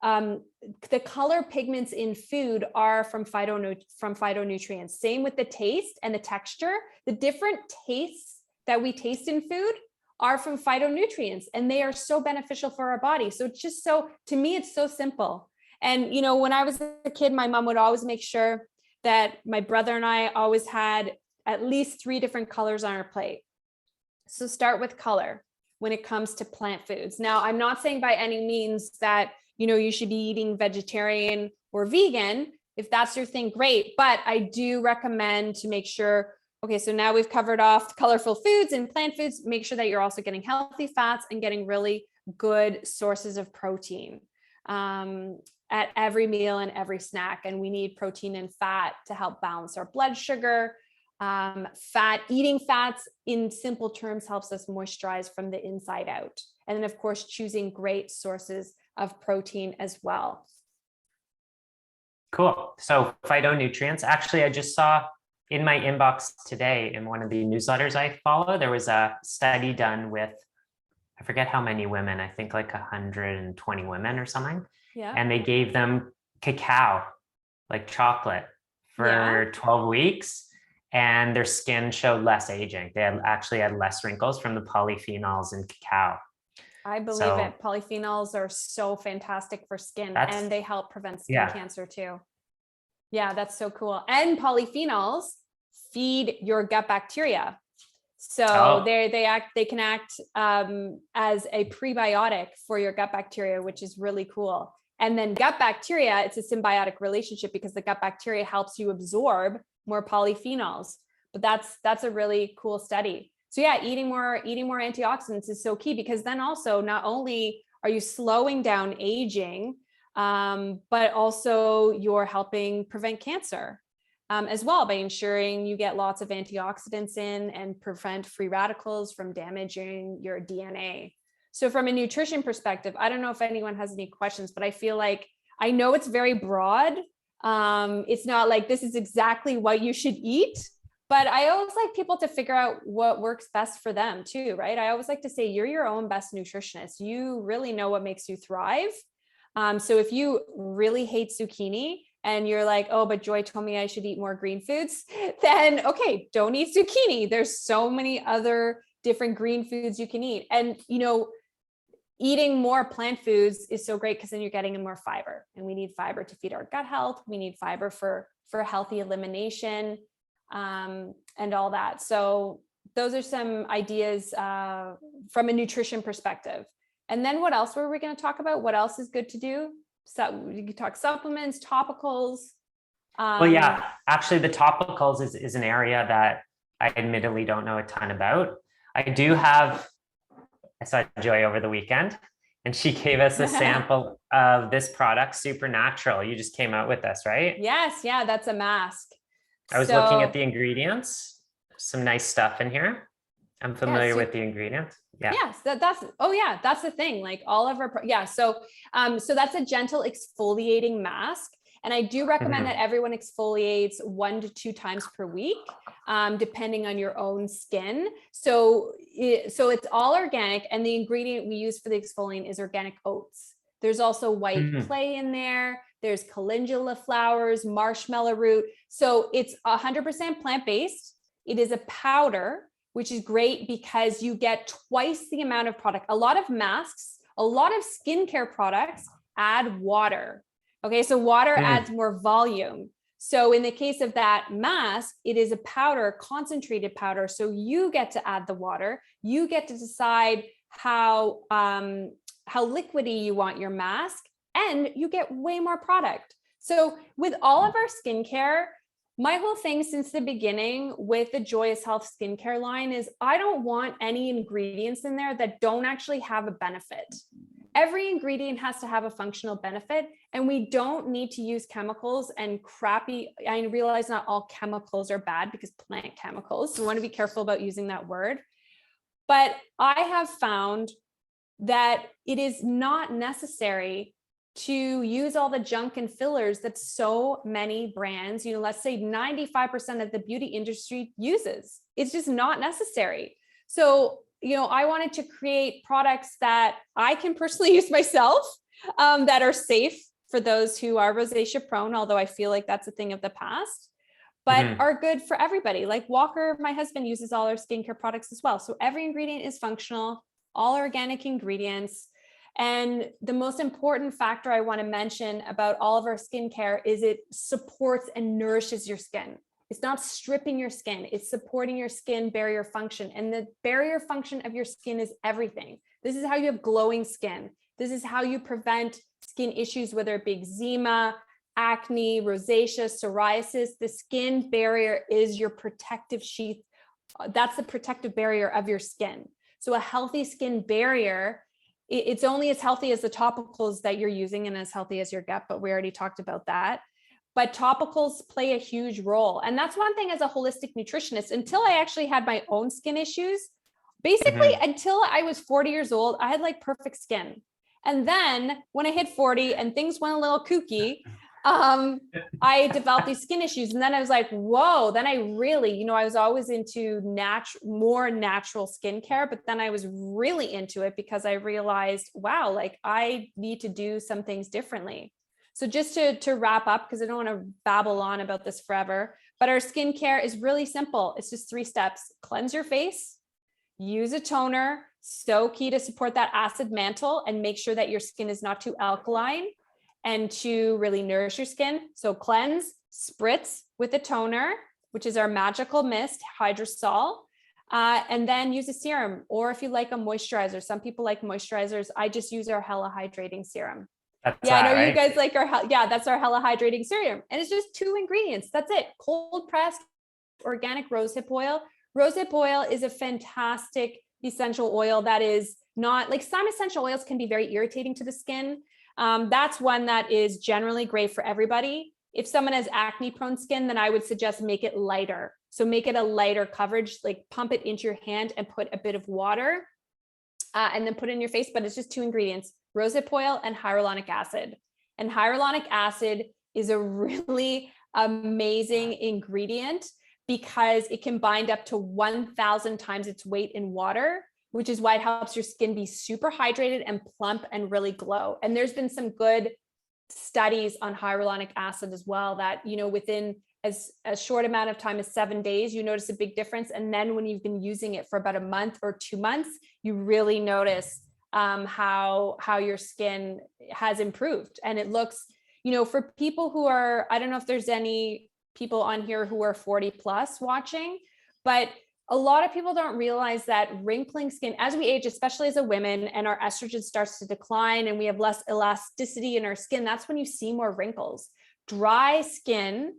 the color pigments in food are from phytonutrients. Same with the taste and the texture. The different tastes that we taste in food are from phytonutrients, and they are so beneficial for our body. So it's just to me, it's so simple. And, when I was a kid, my mom would always make sure that my brother and I always had at least 3 different colors on our plate. So start with color when it comes to plant foods. Now, I'm not saying by any means that, you should be eating vegetarian or vegan. If that's your thing, great. But I do recommend to make sure, okay, so now we've covered off colorful foods and plant foods. Make sure that you're also getting healthy fats and getting really good sources of protein at every meal and every snack. And we need protein and fat to help balance our blood sugar. Eating fats in simple terms helps us moisturize from the inside out. And then, of course, choosing great sources of protein as well. Cool. So phytonutrients, actually, I just saw in my inbox today in one of the newsletters I follow, there was a study done with, I forget how many women, I think like 120 women or something. Yeah. And they gave them cacao, like chocolate, for 12 weeks. And their skin showed less aging. They actually had less wrinkles from the polyphenols in cacao. I believe it. Polyphenols are so fantastic for skin, and they help prevent skin cancer too. Yeah, that's so cool. And polyphenols feed your gut bacteria. So they can act as a prebiotic for your gut bacteria, which is really cool. And then gut bacteria, it's a symbiotic relationship because the gut bacteria helps you absorb more polyphenols. But that's a really cool study. So yeah, eating more antioxidants is so key, because then also not only are you slowing down aging, but also you're helping prevent cancer as well, by ensuring you get lots of antioxidants in and prevent free radicals from damaging your DNA. So from a nutrition perspective, I don't know if anyone has any questions, but I feel like, I know it's very broad. It's not like this is exactly what you should eat, but I always like people to figure out what works best for them too, right? I always like to say, you're your own best nutritionist. You really know what makes you thrive. So if you really hate zucchini and you're like, oh, but Joy told me I should eat more green foods, then okay, don't eat zucchini. There's so many other different green foods you can eat. And, eating more plant foods is so great, because then you're getting in more fiber, and we need fiber to feed our gut health. We need fiber for healthy elimination, and all that. So those are some ideas from a nutrition perspective. And then what else were we going to talk about? What else is good to do? So we could talk supplements, topicals. Well, yeah, actually the topicals is an area that I admittedly don't know a ton about. I saw Joy over the weekend, and she gave us a sample of this product, Supernatural. You just came out with this, right? Yes. Yeah. That's a mask. I was looking at the ingredients, some nice stuff in here. I'm familiar with the ingredients. Yeah. Yes. That's the thing. Like all of our, So that's a gentle exfoliating mask. And I do recommend that everyone exfoliates 1 to 2 times per week, depending on your own skin. So it's all organic, and the ingredient we use for the exfoliant is organic oats. There's also white clay in there. There's calendula flowers, marshmallow root. So it's 100% plant-based. It is a powder, which is great because you get twice the amount of product. A lot of masks, a lot of skincare products add water. Okay, so water adds more volume. So in the case of that mask, it is a powder, concentrated powder. So you get to add the water. You get to decide how liquidy you want your mask, and you get way more product. So with all of our skincare, my whole thing since the beginning with the Joyous Health skincare line is I don't want any ingredients in there that don't actually have a benefit. Every ingredient has to have a functional benefit, and we don't need to use chemicals and crappy. I realize not all chemicals are bad, because plant chemicals, so we want to be careful about using that word. But I have found that it is not necessary to use all the junk and fillers that so many brands, let's say 95% of the beauty industry uses. It's just not necessary. So I wanted to create products that I can personally use myself, that are safe for those who are rosacea prone, although I feel like that's a thing of the past, but are good for everybody. Like Walker, my husband, uses all our skincare products as well. So every ingredient is functional, all organic ingredients. And the most important factor I want to mention about all of our skincare is it supports and nourishes your skin. It's not stripping your skin. It's supporting your skin barrier function. And the barrier function of your skin is everything. This is how you have glowing skin. This is how you prevent skin issues, whether it be eczema, acne, rosacea, psoriasis. The skin barrier is your protective sheath. That's the protective barrier of your skin. So a healthy skin barrier, it's only as healthy as the topicals that you're using and as healthy as your gut, but we already talked about that. But topicals play a huge role. And that's one thing as a holistic nutritionist, until I actually had my own skin issues, basically until I was 40 years old, I had like perfect skin. And then when I hit 40 and things went a little kooky, I developed these skin issues. And then I was like, whoa, then I really, I was always into more natural skincare, but then I was really into it because I realized, wow, like I need to do some things differently. So just to wrap up, because I don't want to babble on about this forever, but our skincare is really simple. It's just 3 steps. Cleanse your face, use a toner, so key to support that acid mantle and make sure that your skin is not too alkaline and to really nourish your skin. So cleanse, spritz with a toner, which is our magical mist, hydrosol, and then use a serum. Or if you like a moisturizer, some people like moisturizers. I just use our Hella Hydrating Serum. That's Yeah, I that, know you right? guys like our, yeah, that's our hella hydrating serum. And it's just 2 ingredients. That's it. Cold pressed organic rosehip oil. Rosehip oil is a fantastic essential oil that is not like, some essential oils can be very irritating to the skin. That's one that is generally great for everybody. If someone has acne prone skin, then I would suggest make it lighter. So make it a lighter coverage, like pump it into your hand and put a bit of water and then put it in your face. But it's just 2 ingredients, rosehip oil and hyaluronic acid. And hyaluronic acid is a really amazing ingredient because it can bind up to 1,000 times its weight in water, which is why it helps your skin be super hydrated and plump and really glow. And there's been some good studies on hyaluronic acid as well that, you know, within as a short amount of time as 7 days, you notice a big difference. And then when you've been using it for about a month or 2 months, you really notice how your skin has improved. And it looks, you know, for people who are, I don't know if there's any people on here who are 40 plus watching, but a lot of people don't realize that wrinkling skin as we age, especially as a woman, and our estrogen starts to decline and we have less elasticity in our skin, that's when you see more wrinkles. Dry skin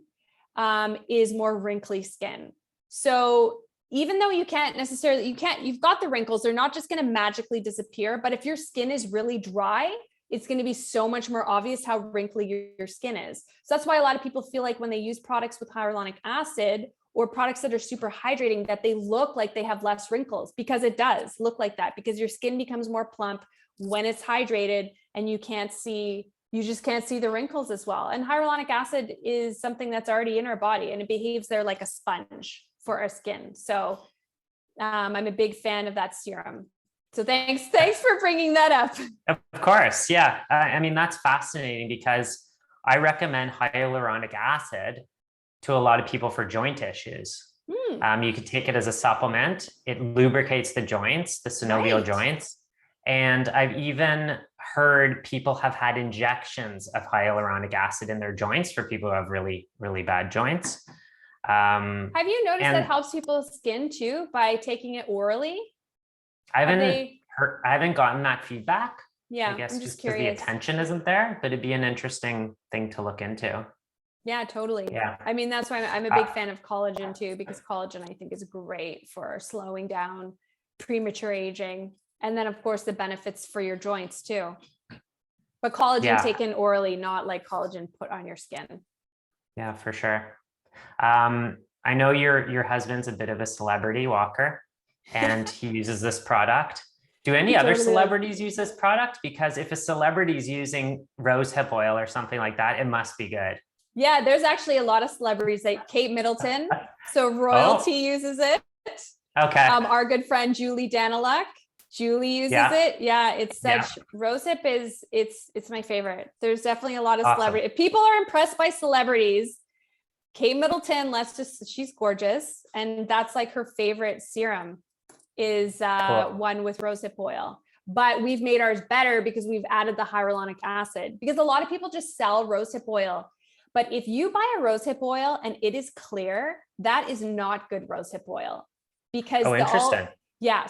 is more wrinkly skin. So even though you can't necessarily, you've got the wrinkles, they're not just going to magically disappear. But if your skin is really dry, it's going to be so much more obvious how wrinkly your skin is. So that's why a lot of people feel like when they use products with hyaluronic acid or products that are super hydrating, that they look like they have less wrinkles, because it does look like that, because your skin becomes more plump when it's hydrated and you just can't see the wrinkles as well. And hyaluronic acid is something that's already in our body and it behaves there like a sponge for our skin. So I'm a big fan of that serum. So thanks for bringing that up. Of course. Yeah. I mean, that's fascinating because I recommend hyaluronic acid to a lot of people for joint issues. You could take it as a supplement. It lubricates the joints, the synovial joints. And I've even heard people have had injections of hyaluronic acid in their joints for people who have really, really bad joints. Have you noticed that helps people's skin too by taking it orally? I haven't gotten that feedback. Yeah, I guess I'm just because the curious. attention isn't there, but it'd be an interesting thing to look into. Yeah, totally. Yeah. I mean, that's why I'm a big fan of collagen too, because collagen I think is great for slowing down premature aging. And then of course the benefits for your joints too. But collagen taken orally, not like collagen put on your skin. Yeah, for sure. I know your husband's a bit of a celebrity walker and he uses this product. Do any other celebrities use this product? Because if a celebrity is using rosehip oil or something like that, it must be good. Yeah, there's actually a lot of celebrities, like Kate Middleton. So royalty uses it. Okay. Our good friend Julie Daniluk. Julie uses it. Yeah, it's such rosehip is it's my favorite. There's definitely a lot of celebrity. If people are impressed by celebrities, Kate Middleton, she's gorgeous. And that's like her favorite serum is one with rosehip oil. But we've made ours better because we've added the hyaluronic acid, because a lot of people just sell rosehip oil. But if you buy a rosehip oil and it is clear, that is not good rosehip oil, because interesting.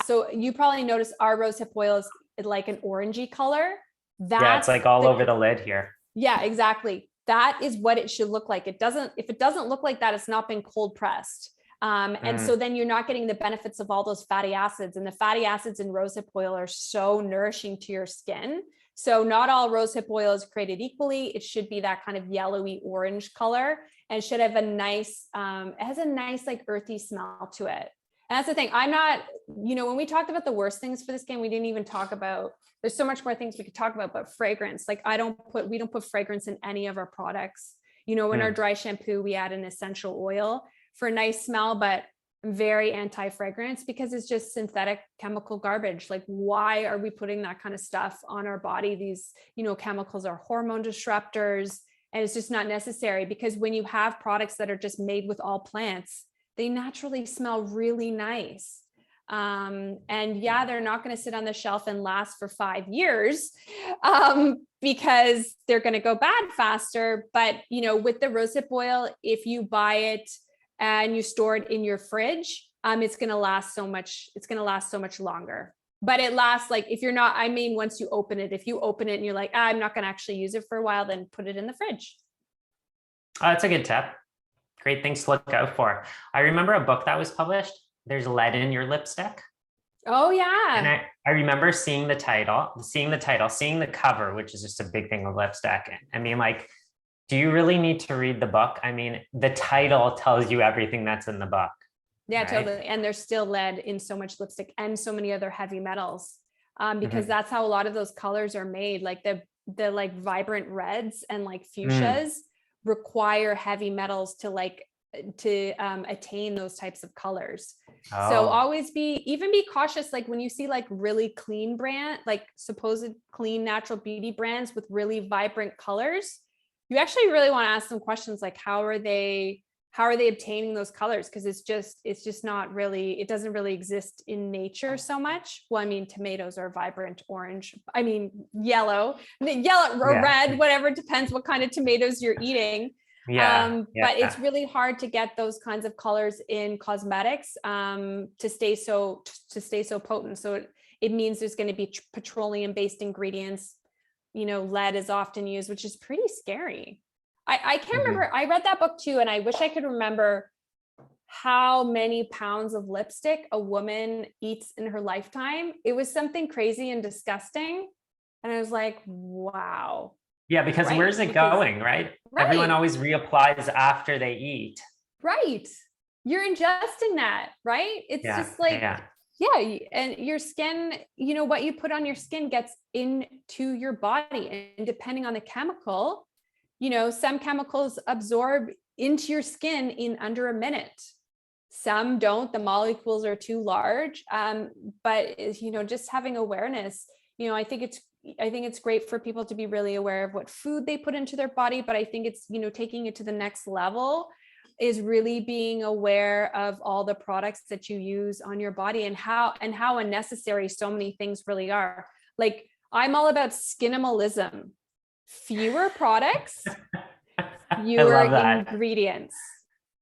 So you probably noticed our rosehip oil is like an orangey color. It's like all over the lid here. Yeah, exactly. That is what it should look like. If it doesn't look like that, it's not been cold pressed. And so then you're not getting the benefits of all those fatty acids, and the fatty acids in rosehip oil are so nourishing to your skin. So not all rosehip oil is created equally. It should be that kind of yellowy orange color, and it should have a nice, it has a nice like earthy smell to it. And that's the thing. I'm not, when we talked about the worst things for the skin, we didn't even talk about, there's so much more things we could talk about, but fragrance, like we don't put fragrance in any of our products. In our dry shampoo, we add an essential oil for a nice smell, but very anti-fragrance, because it's just synthetic chemical garbage. Like, why are we putting that kind of stuff on our body? These, chemicals are hormone disruptors, and it's just not necessary, because when you have products that are just made with all plants, they naturally smell really nice. And they're not going to sit on the shelf and last for 5 years because they're going to go bad faster. But, with the rosehip oil, if you buy it and you store it in your fridge, it's going to last so much longer. but it lasts, like, if you're not, I mean, once you open it, if you open it and you're like, I'm not going to actually use it for a while, then put it in the fridge. Oh, that's a good tip. Great things to look out for. I remember a book that was published. There's lead in your lipstick. Oh And yeah. I remember seeing the cover, which is just a big thing of lipstick. I mean, like, do you really need to read the book? I mean, the title tells you everything that's in the book. Yeah, Right? totally. And there's still lead in so much lipstick and so many other heavy metals, because Mhm. that's how a lot of those colors are made. Like the like vibrant reds and like Mm. fuchsias require heavy metals to attain those types of colors. So Oh, always be cautious. Like when you see like really clean brand, like supposed clean natural beauty brands with really vibrant colors, you actually really want to ask them questions like, how are they obtaining those colors? Because it's just not really, it doesn't really exist in nature so much. Well, I mean, tomatoes are vibrant orange. I mean, yellow or yeah. red, whatever. It depends what kind of tomatoes you're eating. Yeah. But it's Yeah. really hard to get those kinds of colors in cosmetics to stay so potent. So it means there's going to be petroleum based ingredients. Lead is often used, which is pretty scary. I can't Mhm. remember. I read that book too, and I wish I could remember how many pounds of lipstick a woman eats in her lifetime. It was something crazy and disgusting. And I was like, wow. Yeah, because Right. where's it Because, going, right? Everyone right, always reapplies after they eat. right. You're ingesting that, right? It's Yeah. just like, Yeah. yeah. And your skin, what you put on your skin gets into your body. And depending on the chemical, some chemicals absorb into your skin in under a minute. Some don't, the molecules are too large. But just having awareness, I think it's great for people to be really aware of what food they put into their body, but I think it's, taking it to the next level is really being aware of all the products that you use on your body and how unnecessary so many things really are. Like, I'm all about skinimalism. Fewer products, I fewer love that. ingredients.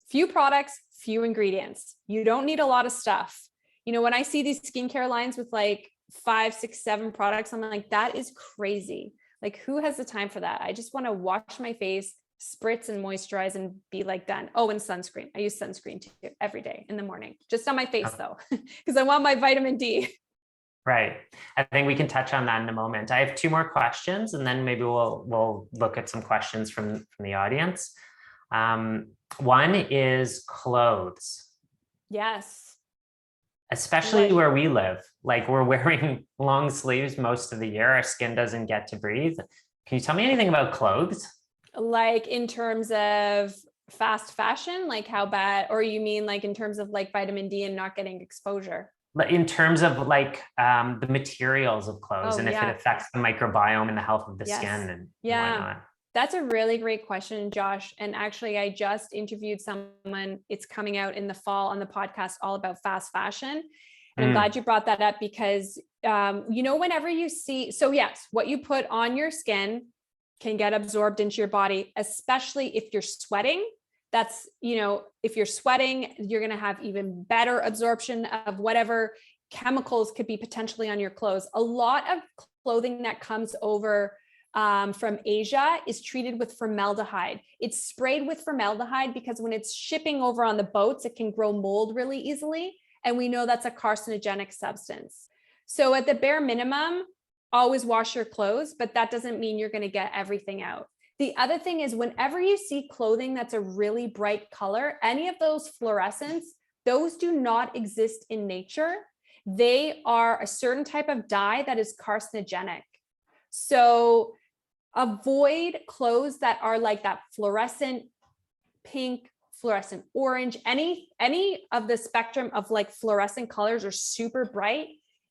Few products, few ingredients. You don't need a lot of stuff. When I see these skincare lines with like 5, 6, 7 products, I'm like, that is crazy. Like, who has the time for that? I just want to wash my face, spritz and moisturize and be like done. Oh, and sunscreen. I use sunscreen too every day in the morning, just on my face though, because I want my vitamin D. Right. I think we can touch on that in a moment. I have 2 more questions, and then maybe we'll look at some questions from the audience. One is clothes, Yes. especially where we live. Like, we're wearing long sleeves most of the year. Our skin doesn't get to breathe. Can you tell me anything about clothes? Like in terms of fast fashion, like how bad, or you mean like in terms of like vitamin D and not getting exposure? In terms of like the materials of clothes Oh and if it yeah. affects the microbiome and the health of the Yes. skin and Yeah. whatnot. That's a really great question, Josh. And actually, I just interviewed someone, it's coming out in the fall on the podcast, all about fast fashion. And I'm glad you brought that up because, whenever you see, so yes, what you put on your skin can get absorbed into your body, especially if you're sweating. That's, if you're sweating, you're going to have even better absorption of whatever chemicals could be potentially on your clothes. A lot of clothing that comes over from Asia is treated with formaldehyde. It's sprayed with formaldehyde because when it's shipping over on the boats, it can grow mold really easily. And we know that's a carcinogenic substance. So at the bare minimum, always wash your clothes, but that doesn't mean you're going to get everything out. The other thing is whenever you see clothing that's a really bright color, any of those fluorescents, those do not exist in nature. They are a certain type of dye that is carcinogenic. So avoid clothes that are like that fluorescent pink, fluorescent orange, any of the spectrum of like fluorescent colors or super bright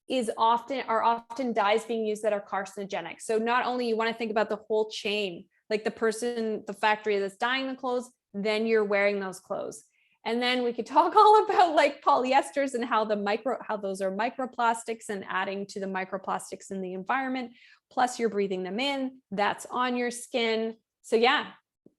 are often dyes being used that are carcinogenic. So not only you want to think about the whole chain, like the factory that's dyeing the clothes, then you're wearing those clothes. And then we could talk all about like polyesters and how those are microplastics and adding to the microplastics in the environment. Plus you're breathing them in, that's on your skin. So yeah,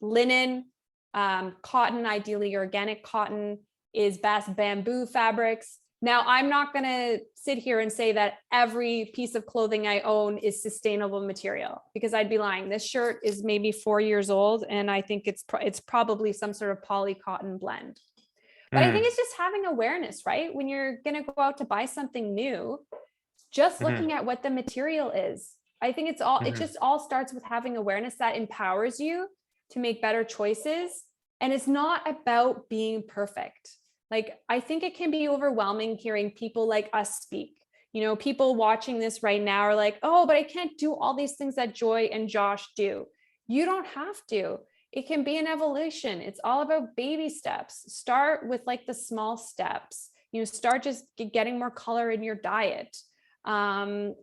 linen, cotton, ideally organic cotton is best, bamboo fabrics. Now, I'm not going to sit here and say that every piece of clothing I own is sustainable material, because I'd be lying. This shirt is maybe 4 years old, and I think it's probably some sort of poly cotton blend. But I think it's just having awareness, right? When you're going to go out to buy something new, just looking at what the material is. I think it just all starts with having awareness that empowers you to make better choices. And it's not about being perfect. Like, I think it can be overwhelming hearing people like us speak. You know, people watching this right now are like, oh, but I can't do all these things that Joy and Josh do. You don't have to. It can be an evolution. It's all about baby steps. Start with like the small steps. You know, start just getting more color in your diet.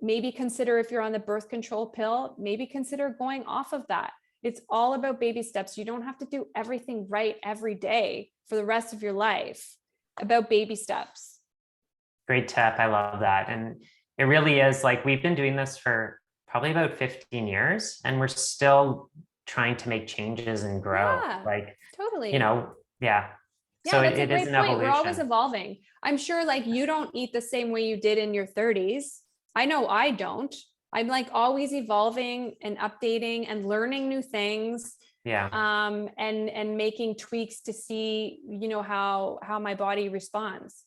Maybe consider, if you're on the birth control pill, maybe consider going off of that. It's all about baby steps. You don't have to do everything right every day for the rest of your life. About baby steps. Great tip. I love that. And it really is like, we've been doing this for probably about 15 years, and we're still trying to make changes and grow. Yeah, like, totally. you know, yeah. Yeah, So that's it a is great an point. evolution. We're always evolving. I'm sure like you don't eat the same way you did in your 30s. I know I don't. I'm like always evolving and updating and learning new things. Yeah. And making tweaks to see, you know, how my body responds.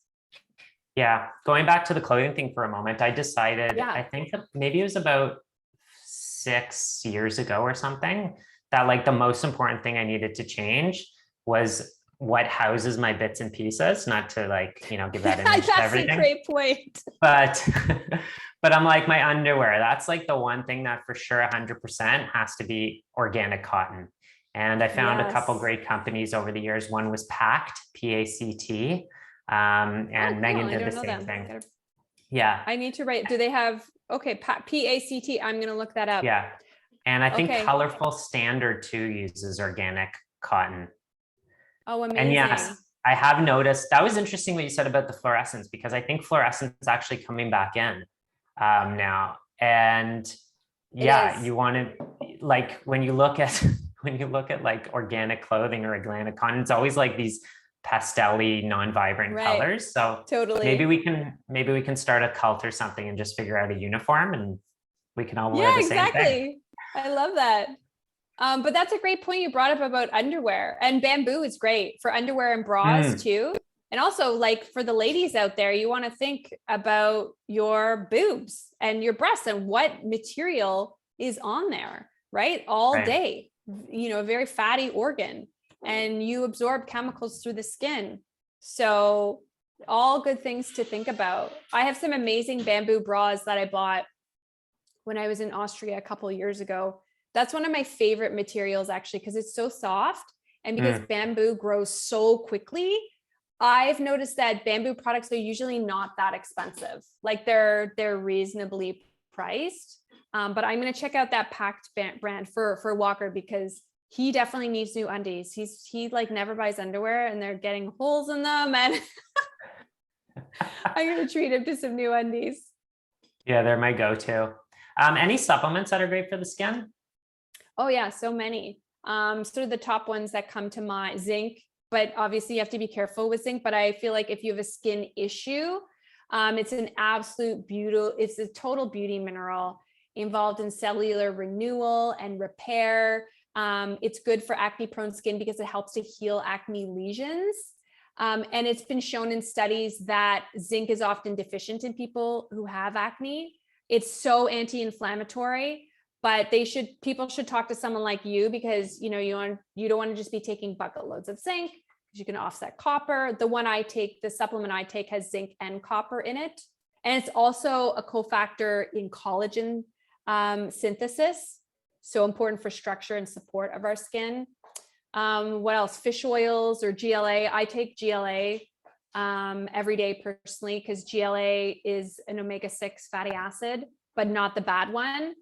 Yeah. Going back to the clothing thing for a moment, I decided, I think that maybe it was about 6 years ago or something, that like the most important thing I needed to change was what houses my bits and pieces, not to like, you know, give that image to everything. That's a great point. But I'm like, my underwear, that's like the one thing that for sure 100% has to be organic cotton. And I found a couple great companies over the years. One was Pact, P-A-C-T. And Megan did the same thing. Yeah. I need to write, do they have, okay, P-A-C-T, I'm going to look that up. Yeah. And I think Colorful Standard too uses organic cotton. Oh, amazing. And yes, I have noticed, that was interesting what you said about the fluorescence, because I think fluorescence is actually coming back in now. And yeah, you want to, like, when you look at like organic clothing or organic cotton, it's always like these pastel-y, non-vibrant colors. So totally, maybe we can start a cult or something and just figure out a uniform, and we can all wear the same thing. I love that. But that's a great point you brought up about underwear, and bamboo is great for underwear and bras too. And also, like, for the ladies out there, you want to think about your boobs and your breasts and what material is on there, right? All day, you know, a very fatty organ, and you absorb chemicals through the skin. So all good things to think about. I have some amazing bamboo bras that I bought when I was in Austria a couple of years ago. That's one of my favorite materials, actually, because it's so soft, and because bamboo grows so quickly. I've noticed that bamboo products are usually not that expensive. Like they're reasonably priced. But I'm going to check out that Pact brand for Walker, because he definitely needs new undies. He like never buys underwear, and they're getting holes in them, and I'm going to treat him to some new undies. Yeah, they're my go-to. Any supplements that are great for the skin? Oh yeah, so many. Sort of the top ones that come to mind: zinc, but obviously you have to be careful with zinc. But I feel like if you have a skin issue, it's an absolute beauty. It's a total beauty mineral involved in cellular renewal and repair. It's good for acne-prone skin because it helps to heal acne lesions. And it's been shown in studies that zinc is often deficient in people who have acne. It's so anti-inflammatory. But people should talk to someone like you, because you don't want to just be taking bucket loads of zinc, because you can offset copper. The supplement I take has zinc and copper in it, and it's also a cofactor in collagen synthesis, so important for structure and support of our skin. What else? Fish oils or GLA. I take GLA every day personally, because GLA is an omega-6 fatty acid, but not the bad one.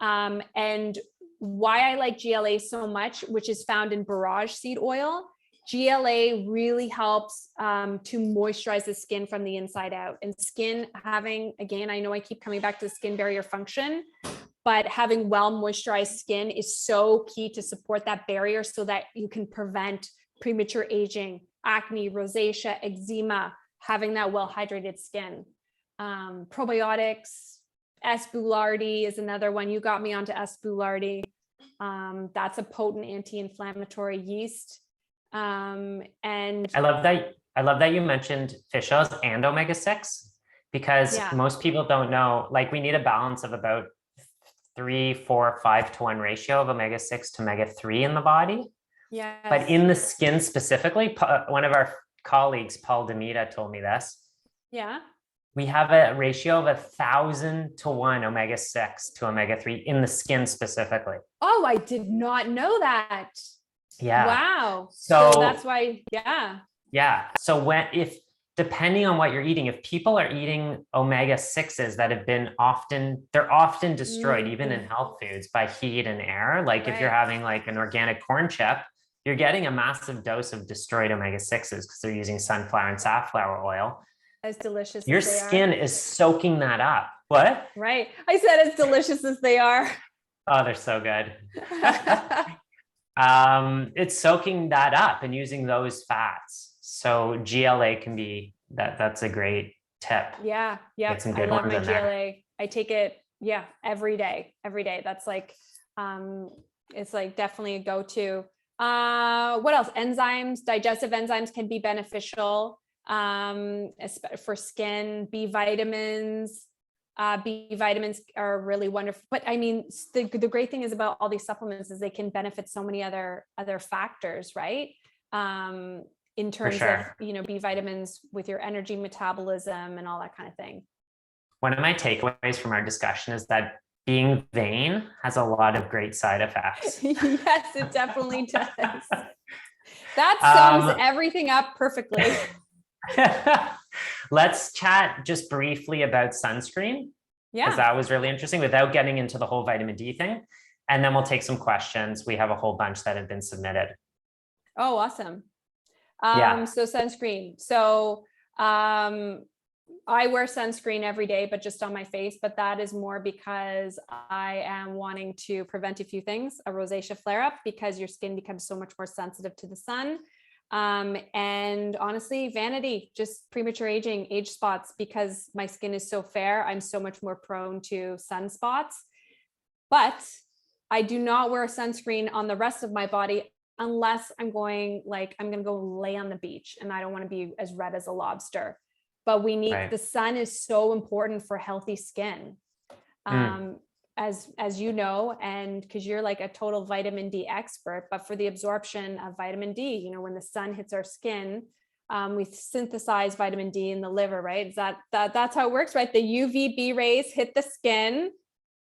And why I like GLA so much, which is found in borage seed oil, GLA really helps to moisturize the skin from the inside out. And skin having, again, I know I keep coming back to the skin barrier function, but having well moisturized skin is so key to support that barrier, so that you can prevent premature aging, acne, rosacea, eczema, having that well-hydrated skin. Probiotics, S. boulardii is another one. You got me onto S. boulardii. That's a potent anti-inflammatory yeast. And I love that you mentioned fish oils and omega-6, because most people don't know, like we need a balance of about 3, 4, 5 to 1 ratio of omega-6 to omega-3 in the body. Yeah. But in the skin specifically, one of our colleagues, Paul Demita, told me this. Yeah. We have a ratio of 1,000 to 1 omega-6 to omega-3 in the skin specifically. Oh, I did not know that. Yeah. Wow. So that's why, yeah. Yeah. So depending on what you're eating, if people are eating omega-6s that have been they're often destroyed, even in health foods, by heat and air. Like if you're having like an organic corn chip, you're getting a massive dose of destroyed omega-6s because they're using sunflower and safflower oil. As delicious Your as they skin are. is soaking that up. What? Right. I said as delicious as they are. Oh, they're so good. It's soaking that up and using those fats. So GLA can be that's a great tip. Yeah. Yeah. Get some good I love ones my in there. GLA. I take it. Yeah. Every day. That's like, it's like definitely a go-to. What else? Enzymes, digestive enzymes can be beneficial, for skin. B vitamins are really wonderful. But I mean, the great thing is about all these supplements is they can benefit so many other factors, right? In terms of, B vitamins with your energy metabolism and all that kind of thing. One of my takeaways from our discussion is that being vain has a lot of great side effects. Yes, it definitely does. That sums everything up perfectly. Let's chat just briefly about sunscreen. Yeah. Because that was really interesting without getting into the whole vitamin D thing. And then we'll take some questions. We have a whole bunch that have been submitted. Oh, awesome. Yeah. So sunscreen. So I wear sunscreen every day, but just on my face. But that is more because I am wanting to prevent a few things, a rosacea flare-up, because your skin becomes so much more sensitive to the sun. And honestly, vanity, just premature aging, age spots, because my skin is so fair. I'm so much more prone to sunspots, but I do not wear sunscreen on the rest of my body unless I'm going to go lay on the beach and I don't want to be as red as a lobster. But we need, the sun is so important for healthy skin. As you know, and because you're like a total vitamin D expert, but for the absorption of vitamin D, when the sun hits our skin, we synthesize vitamin D in the liver, right? Is that's how it works, right? The UVB rays hit the skin,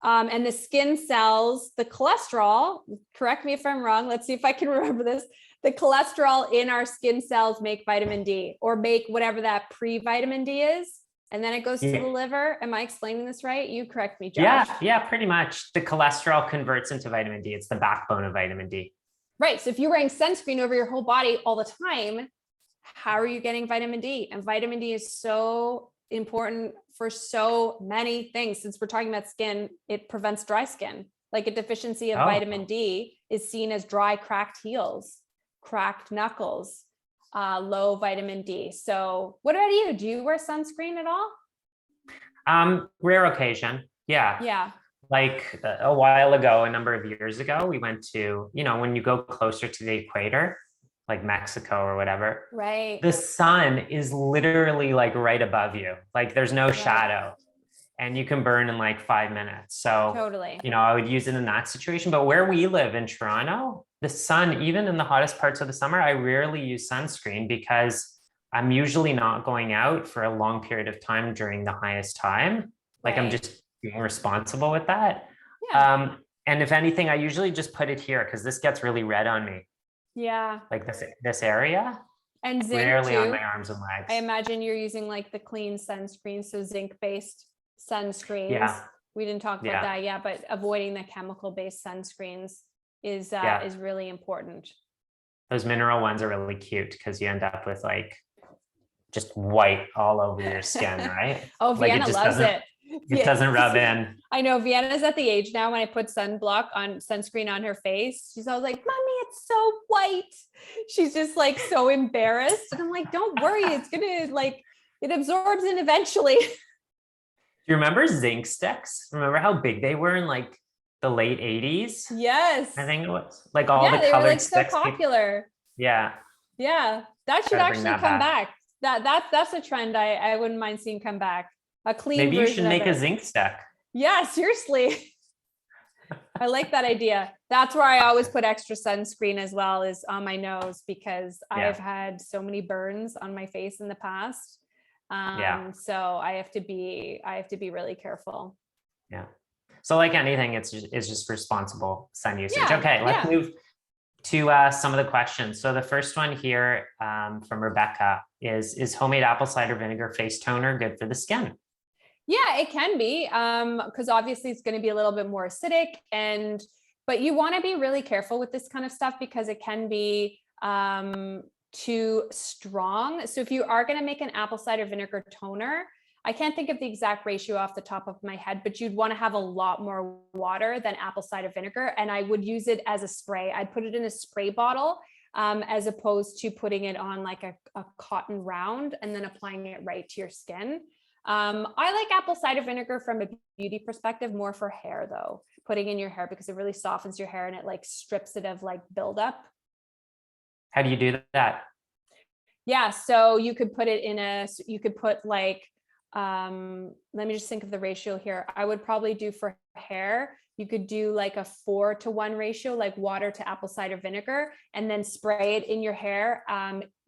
and the skin cells, the cholesterol, correct me if I'm wrong, let's see if I can remember this. The cholesterol in our skin cells make vitamin D, or make whatever that pre-vitamin D is. And then it goes to the liver. Am I explaining this right? You correct me, Josh. Yeah, pretty much. The cholesterol converts into vitamin D. It's the backbone of vitamin D. Right. So if you're wearing sunscreen over your whole body all the time, how are you getting vitamin D? And vitamin D is so important for so many things. Since we're talking about skin, it prevents dry skin. Like a deficiency of vitamin D is seen as dry, cracked heels, cracked knuckles. Low vitamin D. So what about you? Do you wear sunscreen at all? Rare occasion. Yeah. Yeah. Like a while ago, a number of years ago, we went to, when you go closer to the equator, like Mexico or whatever, right? The sun is literally like right above you. Like there's no shadow and you can burn in like 5 minutes. So totally, I would use it in that situation. But where we live in Toronto, the sun, even in the hottest parts of the summer, I rarely use sunscreen because I'm usually not going out for a long period of time during the highest time. Like I'm just being responsible with that. Yeah. And if anything, I usually just put it here because this gets really red on me. Yeah. Like this area. And zinc rarely too. On my arms and legs. I imagine you're using like the clean sunscreen, so zinc-based sunscreens. Yeah. We didn't talk about that yet, but avoiding the chemical-based sunscreens is really important. Those mineral ones are really cute because you end up with like just white all over your skin, right? Oh, Vienna loves it. It doesn't rub in. I know Vienna's at the age now when I put sunscreen on her face, she's always like, "Mommy, it's so white." She's just like so embarrassed. And I'm like, "Don't worry, it's gonna like It absorbs in eventually. Do you remember zinc sticks? Remember how big they were in like the late 80s? Yes. I think it was like all Yeah, the they were colored like so sticks. popular. Yeah, Yeah, that should gotta bring actually that come back. back. That's a trend I wouldn't mind seeing come back. A clean Maybe you should version of make a it. zinc stick. Yeah, seriously. I like that idea. That's where I always put extra sunscreen as well, is on my nose, because I've Yeah, had so many burns on my face in the past. yeah, So I have to be really careful. yeah. So like anything, it's just responsible sun usage. Yeah, Okay, let's yeah. move to some of the questions. So the first one here from Rebecca is homemade apple cider vinegar face toner good for the skin? Yeah, it can be. Because obviously it's going to be a little bit more acidic, but you want to be really careful with this kind of stuff because it can be too strong. So if you are going to make an apple cider vinegar toner, I can't think of the exact ratio off the top of my head, but you'd want to have a lot more water than apple cider vinegar. And I would use it as a spray. I'd put it in a spray bottle, as opposed to putting it on like a cotton round and then applying it right to your skin. I like apple cider vinegar from a beauty perspective, more for hair though, putting in your hair, because it really softens your hair and it like strips it of like buildup. How do you do that? Yeah, so you could put it in you could put like, let me just think of the ratio here. I would probably do for hair, you could do like a 4-to-1 ratio, like water to apple cider vinegar, and then spray it in your hair.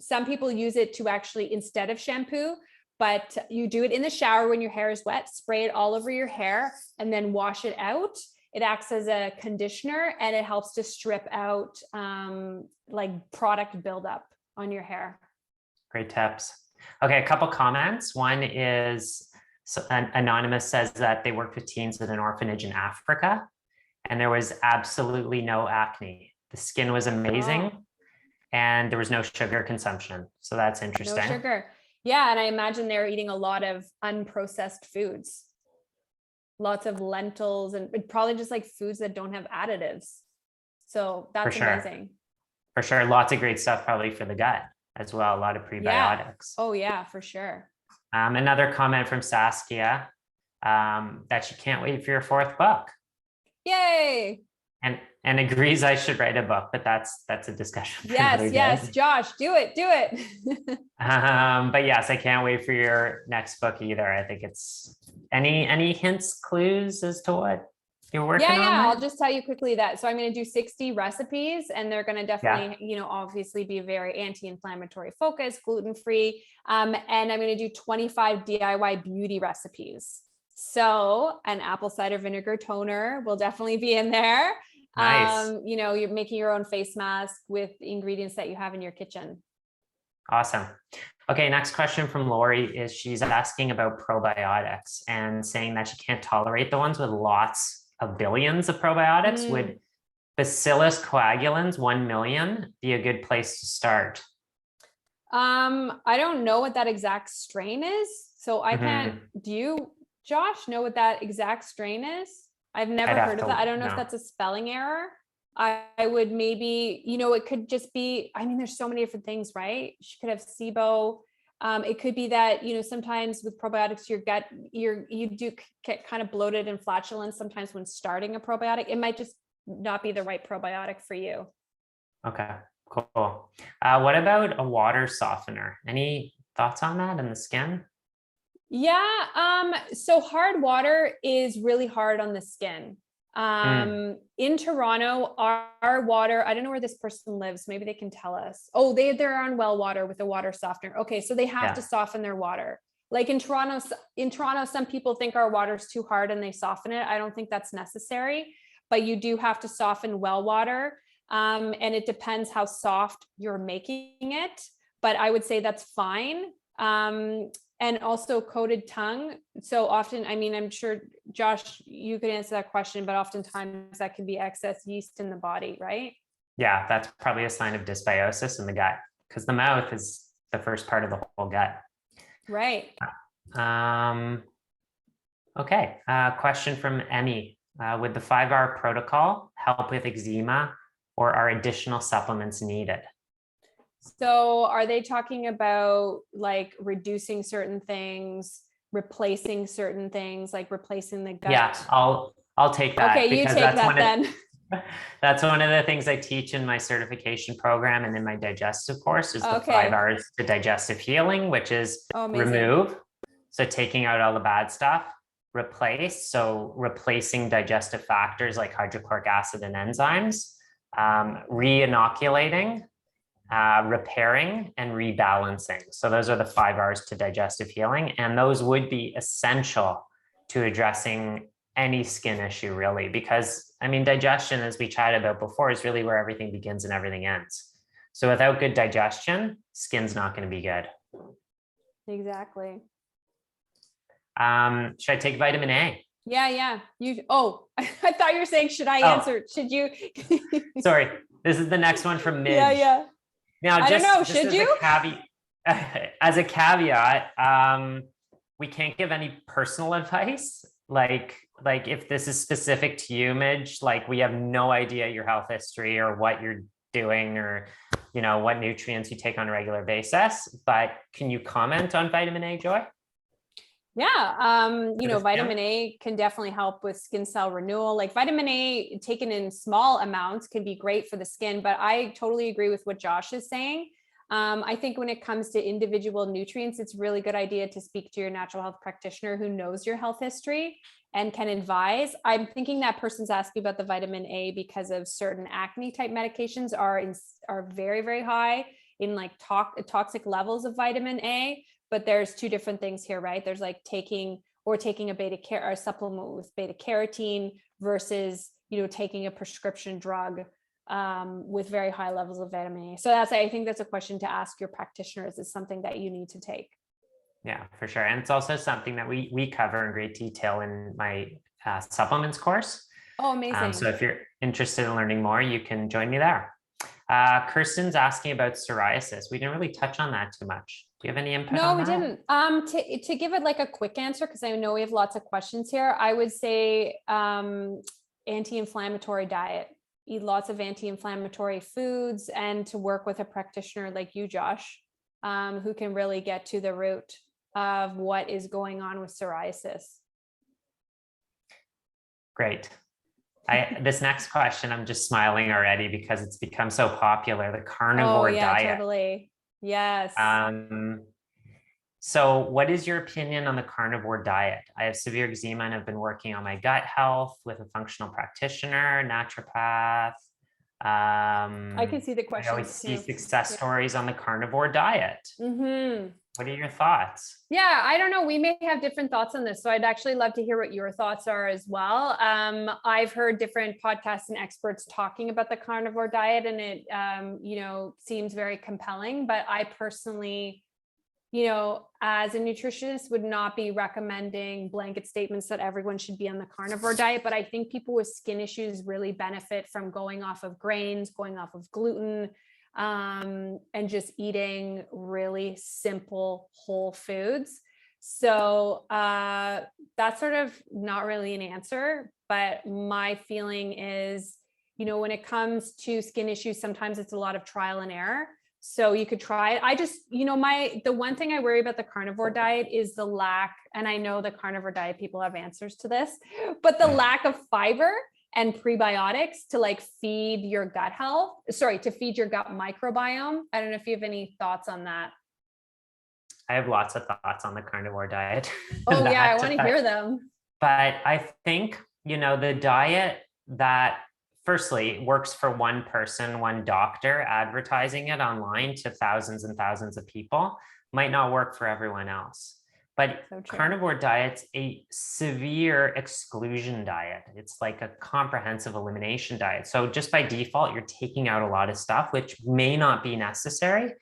Some people use it to actually, instead of shampoo, but you do it in the shower when your hair is wet, spray it all over your hair and then wash it out. It acts as a conditioner and it helps to strip out like product buildup on your hair. Great tips. Okay, a couple comments. One is anonymous says that they worked with teens at an orphanage in Africa and there was absolutely no acne. The skin was amazing. Oh. And there was no sugar consumption. So that's No interesting. sugar. Yeah, and I imagine they're eating a lot of unprocessed foods, lots of lentils, and probably just like foods that don't have additives. So that's amazing. For sure. Lots of great stuff probably for the gut as well. A lot of prebiotics. Yeah. Oh yeah, for sure. Another comment from Saskia that she can't wait for your fourth book. Yay. And agrees I should write a book, but that's a discussion. Yes, Josh, do it. But yes, I can't wait for your next book either. I think it's any hints, clues as to what you're working on? Yeah, I'll just tell you quickly that. So I'm going to do 60 recipes and they're going to definitely, obviously be very anti-inflammatory focused, gluten-free. And I'm going to do 25 DIY beauty recipes. So an apple cider vinegar toner will definitely be in there. Nice. You're making your own face mask with ingredients that you have in your kitchen. Awesome. Okay, next question from Lori is she's asking about probiotics and saying that she can't tolerate the ones with lots of billions of probiotics. Would Bacillus coagulans 1 million be a good place to start? I don't know what that exact strain is. So I can't, do you, Josh, know what that exact strain is? I've never heard of that. I don't know if that's a spelling error. I would maybe, it could just be, there's so many different things, right? She could have SIBO. It could be that, sometimes with probiotics, your gut, you do get kind of bloated and flatulent sometimes when starting a probiotic. It might just not be the right probiotic for you. Okay, cool. What about a water softener? Any thoughts on that in the skin? Yeah. So hard water is really hard on the skin. In Toronto, our water, I don't know where this person lives. Maybe they can tell us. Oh, they're on well water with a water softener. Okay. So they have to soften their water. Like in Toronto, some people think our water is too hard and they soften it. I don't think that's necessary, but you do have to soften well water. And it depends how soft you're making it, but I would say that's fine. And also coated tongue. So often, I'm sure, Josh, you could answer that question, but oftentimes that can be excess yeast in the body, right? Yeah, that's probably a sign of dysbiosis in the gut because the mouth is the first part of the whole gut. Right. Okay, question from Emmy. Would the 5-hour protocol help with eczema or are additional supplements needed? So are they talking about like reducing certain things, replacing certain things, like replacing the gut? Yeah, I'll take that Okay, you because take that then. that's one of the things I teach in my certification program and in my digestive course is the 5 Okay. hours to digestive healing, which is Oh, amazing. remove. So taking out all the bad stuff, replace. So replacing digestive factors like hydrochloric acid and enzymes, re-inoculating, repairing, and rebalancing. So those are the 5 hours to digestive healing. And those would be essential to addressing any skin issue, really, because I mean, digestion, as we chatted about before, is really where everything begins and everything ends. So without good digestion, skin's not going to be good. Exactly. Should I take vitamin A? Yeah. I thought you were saying, should I answer? Should you? Sorry, this is the next one from Midge. Yeah. Now, I don't know. just Should as you? as a caveat, we can't give any personal advice. Like if this is specific to you, Midge, like we have no idea your health history or what you're doing or, you know, what nutrients you take on a regular basis. But can you comment on vitamin A, Joy? Yeah. Vitamin A can definitely help with skin cell renewal. Like vitamin A taken in small amounts can be great for the skin, but I totally agree with what Josh is saying. I think when it comes to individual nutrients, it's a really good idea to speak to your natural health practitioner who knows your health history and can advise. I'm thinking that person's asking about the vitamin A because of certain acne type medications are very, very high in like toxic levels of vitamin A. But there's two different things here, right? There's like taking a supplement with beta carotene versus, taking a prescription drug with very high levels of vitamin A. So I think that's a question to ask your practitioner. Is it something that you need to take? Yeah, for sure. And it's also something that we cover in great detail in my supplements course. Oh, amazing. So if you're interested in learning more, you can join me there. Kirsten's asking about psoriasis. We didn't really touch on that too much. Do you have any input on that? No, we didn't. To give it like a quick answer, because I know we have lots of questions here, I would say anti-inflammatory diet. Eat lots of anti-inflammatory foods and to work with a practitioner like you, Josh, who can really get to the root of what is going on with psoriasis. Great. This next question, I'm just smiling already because it's become so popular, the carnivore diet. Totally. Yes. So what is your opinion on the carnivore diet? I have severe eczema and I've been working on my gut health with a functional practitioner, naturopath. I can see the question. I always see success stories on the carnivore diet. Mm-hmm. What are your thoughts? Yeah, I don't know. We may have different thoughts on this. So I'd actually love to hear what your thoughts are as well. I've heard different podcasts and experts talking about the carnivore diet and it, seems very compelling, but I personally, as a nutritionist would not be recommending blanket statements that everyone should be on the carnivore diet. But I think people with skin issues really benefit from going off of grains, going off of gluten, and just eating really simple whole foods. So that's sort of not really an answer, but my feeling is, when it comes to skin issues, sometimes it's a lot of trial and error. So you could try it. I just, the one thing I worry about the carnivore diet is the lack, and I know the carnivore diet people have answers to this, but the lack of fiber and prebiotics to like feed your gut to feed your gut microbiome. I don't know if you have any thoughts on that. I have lots of thoughts on the carnivore diet. Oh yeah, I want to hear them. But I think, the diet that firstly works for one person, one doctor advertising it online to thousands and thousands of people might not work for everyone else. But carnivore diet's a severe exclusion diet. It's like a comprehensive elimination diet. So just by default, you're taking out a lot of stuff, which may not be necessary.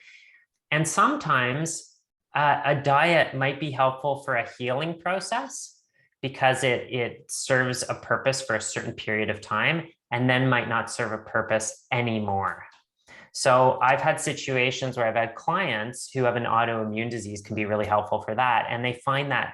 And sometimes a diet might be helpful for a healing process because it serves a purpose for a certain period of time and then might not serve a purpose anymore. So I've had situations where I've had clients who have an autoimmune disease can be really helpful for that. And they find that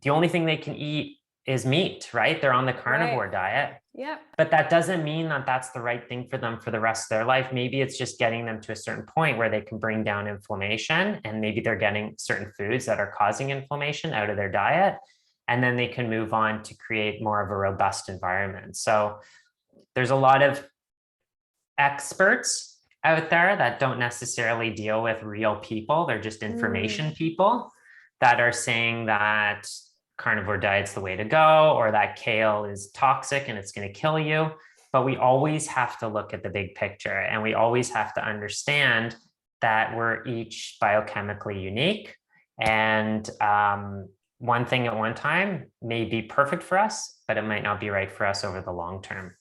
the only thing they can eat is meat, right? They're on the carnivore diet. Yeah. But that doesn't mean that that's the right thing for them for the rest of their life. Maybe it's just getting them to a certain point where they can bring down inflammation, and maybe they're getting certain foods that are causing inflammation out of their diet. And then they can move on to create more of a robust environment. So there's a lot of experts out there that don't necessarily deal with real people. They're just information people that are saying that carnivore diet's the way to go, or that kale is toxic and it's going to kill you. But we always have to look at the big picture, and we always have to understand that we're each biochemically unique. And one thing at one time may be perfect for us, but it might not be right for us over the long term.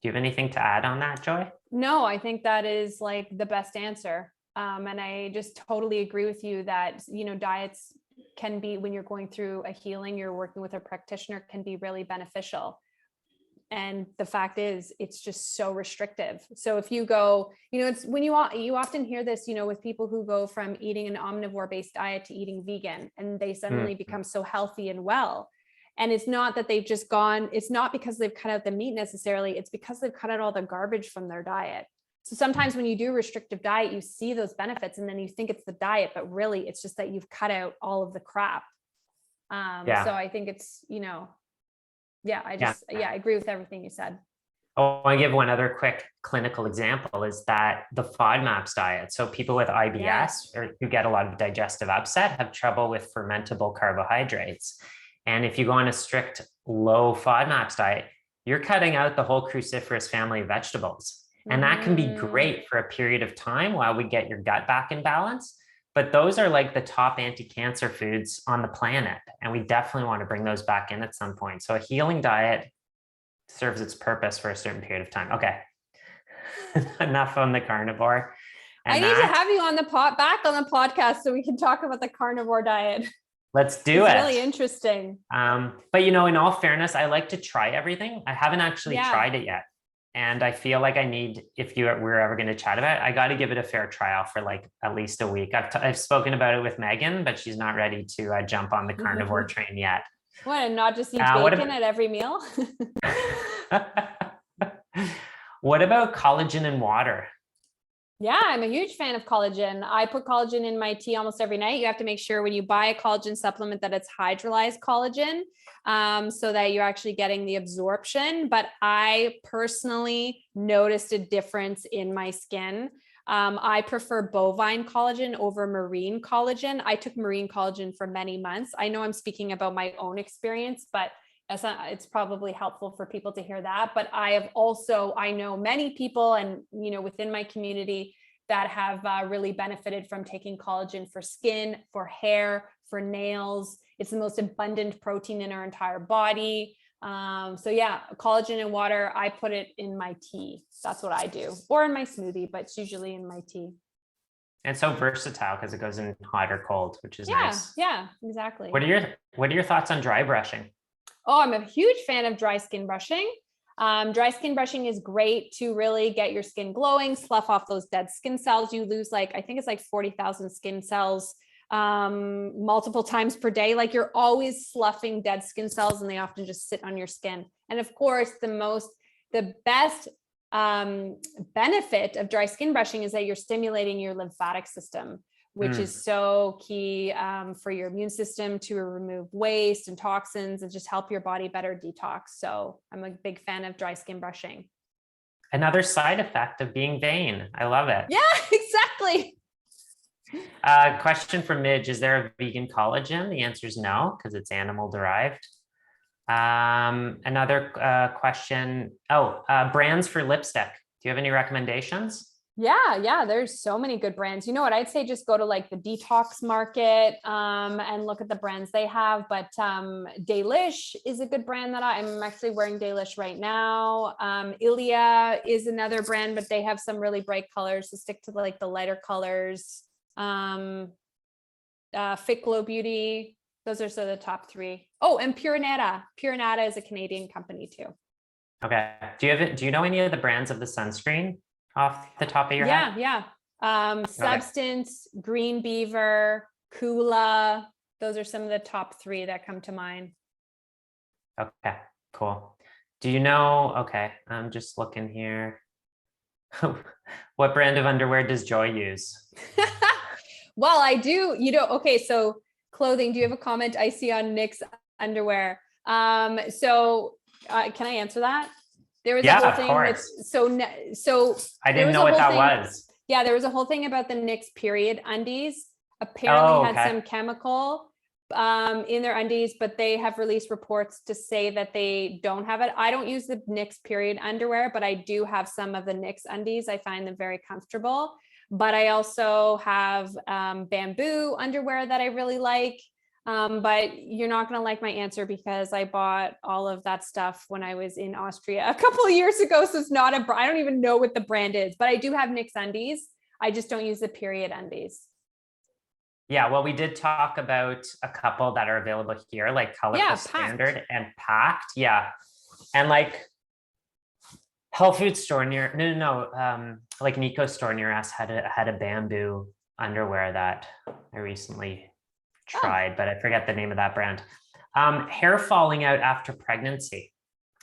Do you have anything to add on that, Joy? No, I think that is like the best answer. And I just totally agree with you that, you know, diets can be, when you're going through a healing, you're working with a practitioner, can be really beneficial. And the fact is, it's just so restrictive. So if you go, you know, it's when you often hear this, you know, with people who go from eating an omnivore based diet to eating vegan, and they suddenly become so healthy and well. And it's not that they've just gone, it's not because they've cut out the meat necessarily, it's because they've cut out all the garbage from their diet. So sometimes when you do restrictive diet, you see those benefits and then you think it's the diet, but really it's just that you've cut out all of the crap. So I think it's, you know, I agree with everything you said. Oh, I give one other quick clinical example is that the FODMAPs diet. So people with IBS or who get a lot of digestive upset have trouble with fermentable carbohydrates. And if you go on a strict low FODMAPs diet, you're cutting out the whole cruciferous family of vegetables. And that can be great for a period of time while we get your gut back in balance. But those are like the top anti-cancer foods on the planet. And we definitely want to bring those back in at some point. So a healing diet serves its purpose for a certain period of time. Okay. Enough on the carnivore. I need to have you on the back on the podcast so we can talk about the carnivore diet. Let's do it. It's really interesting. But you know, in all fairness, I like to try everything. I haven't actually tried it yet. And I feel like I need, if we're ever going to chat about it, I got to give it a fair trial for like at least a week. I've spoken about it with Megan, but she's not ready to jump on the carnivore train yet. What, and not just eat bacon at every meal? What about collagen and water? Yeah, I'm a huge fan of collagen. I put collagen in my tea almost every night. You have to make sure when you buy a collagen supplement that it's hydrolyzed collagen, so that you're actually getting the absorption. But I personally noticed a difference in my skin. I prefer bovine collagen over marine collagen. I took marine collagen for many months. I know I'm speaking about my own experience, but it's probably helpful for people to hear that. But I know many people and, you know, within my community that have really benefited from taking collagen for skin, for hair, for nails. It's the most abundant protein in our entire body. So yeah, collagen and water, I put it in my tea. That's what I do, or in my smoothie, but it's usually in my tea. And so versatile because it goes in hot or cold, which is nice. Yeah, exactly. What are your thoughts on dry brushing? Oh, I'm a huge fan of dry skin brushing. Dry skin brushing is great to really get your skin glowing, slough off those dead skin cells. You lose I think it's like 40,000 skin cells multiple times per day. Like you're always sloughing dead skin cells and they often just sit on your skin. And of course, the best benefit of dry skin brushing is that you're stimulating your lymphatic system, which is so key for your immune system to remove waste and toxins and just help your body better detox. So I'm a big fan of dry skin brushing. Another side effect of being vain. I love it. Yeah, exactly. Question from Midge, is there a vegan collagen? The answer is no, because it's animal derived. Another question. Brands for lipstick. Do you have any recommendations? Yeah. There's so many good brands. You know what? I'd say just go to like the detox market and look at the brands they have. But Delish is a good brand that I'm actually wearing Delish right now. Ilia is another brand, but they have some really bright colors. So stick to like the lighter colors. Fit Glow Beauty. Those are sort of the top three. Oh, and Pure Neta. Pure Neta is a Canadian company too. Okay. Do you know any of the brands of the sunscreen off the top of your head? Yeah. Substance, Green Beaver, Kula. Those are some of the top three that come to mind. Okay, cool. Do you know? Okay, I'm just looking here. What brand of underwear does Joy use? Well, I do, okay, so clothing, do you have a comment I see on Nick's underwear? Can I answer that? There was a Yeah, whole of thing with, course. so I there didn't was know a what whole that thing. was. Yeah, there was a whole thing about the Nick's period undies. Apparently Oh, had okay. some chemical in their undies, but they have released reports to say that they don't have it. I don't use the Nick's period underwear, but I do have some of the Nick's undies. I find them very comfortable. But I also have bamboo underwear that I really like. But you're not going to like my answer because I bought all of that stuff when I was in Austria a couple of years ago. So it's not I don't even know what the brand is, but I do have Nick's undies. I just don't use the period undies. Yeah, well, we did talk about a couple that are available here, like Colorful Yeah, packed. Standard and Packed. Yeah. And like health food store near, like Nico's store near us had a bamboo underwear that I recently Oh, tried, but I forget the name of that brand. Hair falling out after pregnancy.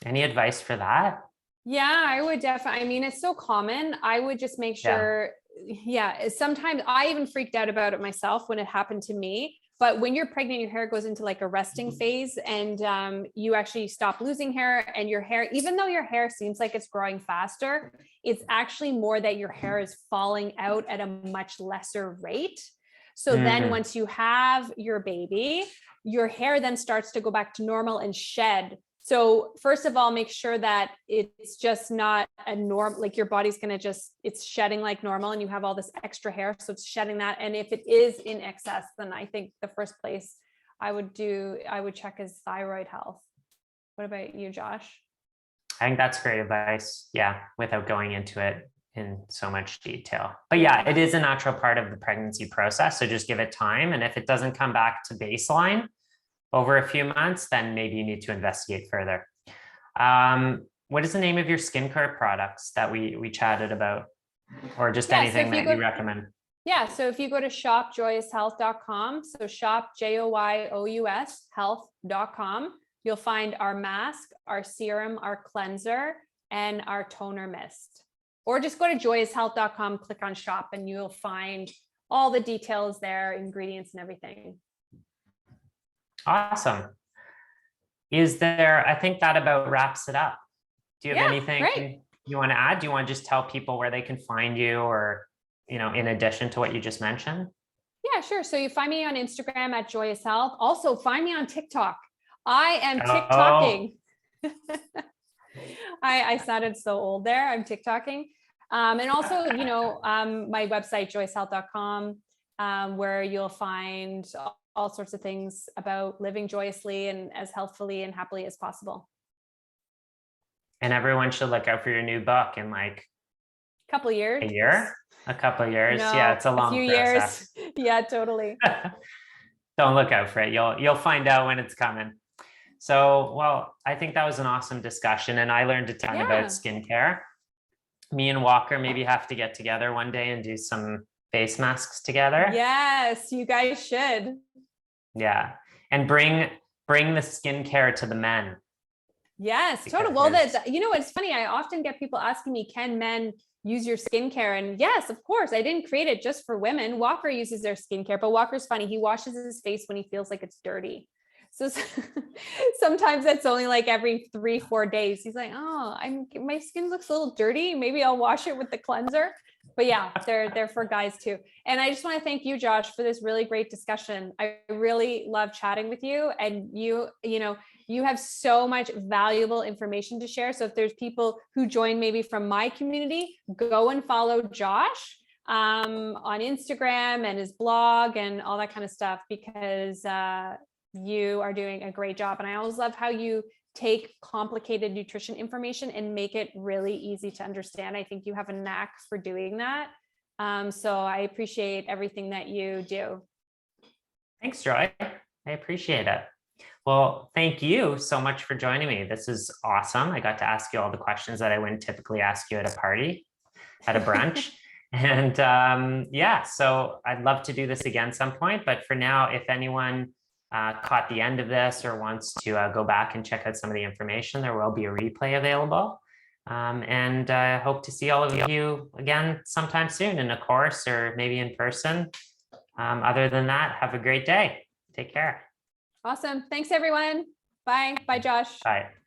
Any advice for that? yeah, I would definitely. I mean, it's so common. I would just make Yeah. sure. Yeah, sometimes I even freaked out about it myself when it happened to me. But when you're pregnant, your hair goes into like a resting phase, and you actually stop losing hair. And your hair, even though your hair seems like it's growing faster, it's actually more that your hair is falling out at a much lesser rate. So then, Mhm. once you have your baby, your hair then starts to go back to normal and shed. So first of all, make sure that it's just not a norm, like your body's going to just, it's shedding like normal and you have all this extra hair. So it's shedding that. And if it is in excess, then I think the first place I would check is thyroid health. What about you, Josh? I think that's great advice. Yeah, without going into it in so much detail. But yeah, Yeah. it is a natural part of the pregnancy process. So just give it time. And if it doesn't come back to baseline over a few months, then maybe you need to investigate further. What is the name of your skincare products that we chatted about? Or just Yeah. So anything if you that you go, recommend? yeah. So if you go to shopjoyoushealth.com, so shop JOYOUS health.com, you'll find our mask, our serum, our cleanser, and our toner mist. Or just go to joyoushealth.com, click on shop, and you'll find all the details there, ingredients and everything. Awesome. Is there, I think that about wraps it up. Do you have Yeah, anything great. you want to add? Do you want to just tell people where they can find you or, in addition to what you just mentioned? Yeah, sure. So you find me on Instagram at Joyous Health. Also find me on TikTok. I am Oh, TikToking. I sounded so old there. I'm TikToking. And also, my website, joyoushealth.com, where you'll find all sorts of things about living joyously and as healthfully and happily as possible. and everyone should look out for your new book in like A couple of years. a year, a couple of years. Yeah, No, it's a a few long years. process. Yeah, totally. Don't look out for it. You'll find out when it's coming. So, well, I think that was an awesome discussion, and I learned a ton about Yeah. skincare. Me and Walker maybe have to get together one day and do some face masks together. Yes, you guys should. Yeah, and bring the skincare to the men. Yes, totally. Well, it's funny. I often get people asking me, can men use your skincare? And yes, of course. I didn't create it just for women. Walker uses their skincare, but Walker's funny. He washes his face when he feels like it's dirty. So sometimes it's only like every 3-4 days. He's like, oh, my skin looks a little dirty. Maybe I'll wash it with the cleanser. But yeah, they're for guys too. And I just want to thank you, Josh, for this really great discussion. I really love chatting with you, and you have so much valuable information to share. So if there's people who join maybe from my community, go and follow Josh on Instagram and his blog and all that kind of stuff, because you are doing a great job. And I always love how you take complicated nutrition information and make it really easy to understand. I think you have a knack for doing that. So I appreciate everything that you do. Thanks, Joy. I appreciate it. Well, thank you so much for joining me. This is awesome. I got to ask you all the questions that I wouldn't typically ask you at a party, at a brunch. And yeah, so I'd love to do this again some point. But for now, if anyone caught the end of this or wants to go back and check out some of the information, there will be a replay available. And I hope to see all of you again sometime soon in a course or maybe in person. Other than that, have a great day. Take care. Awesome. Thanks, everyone. Bye. Bye, Josh. Bye.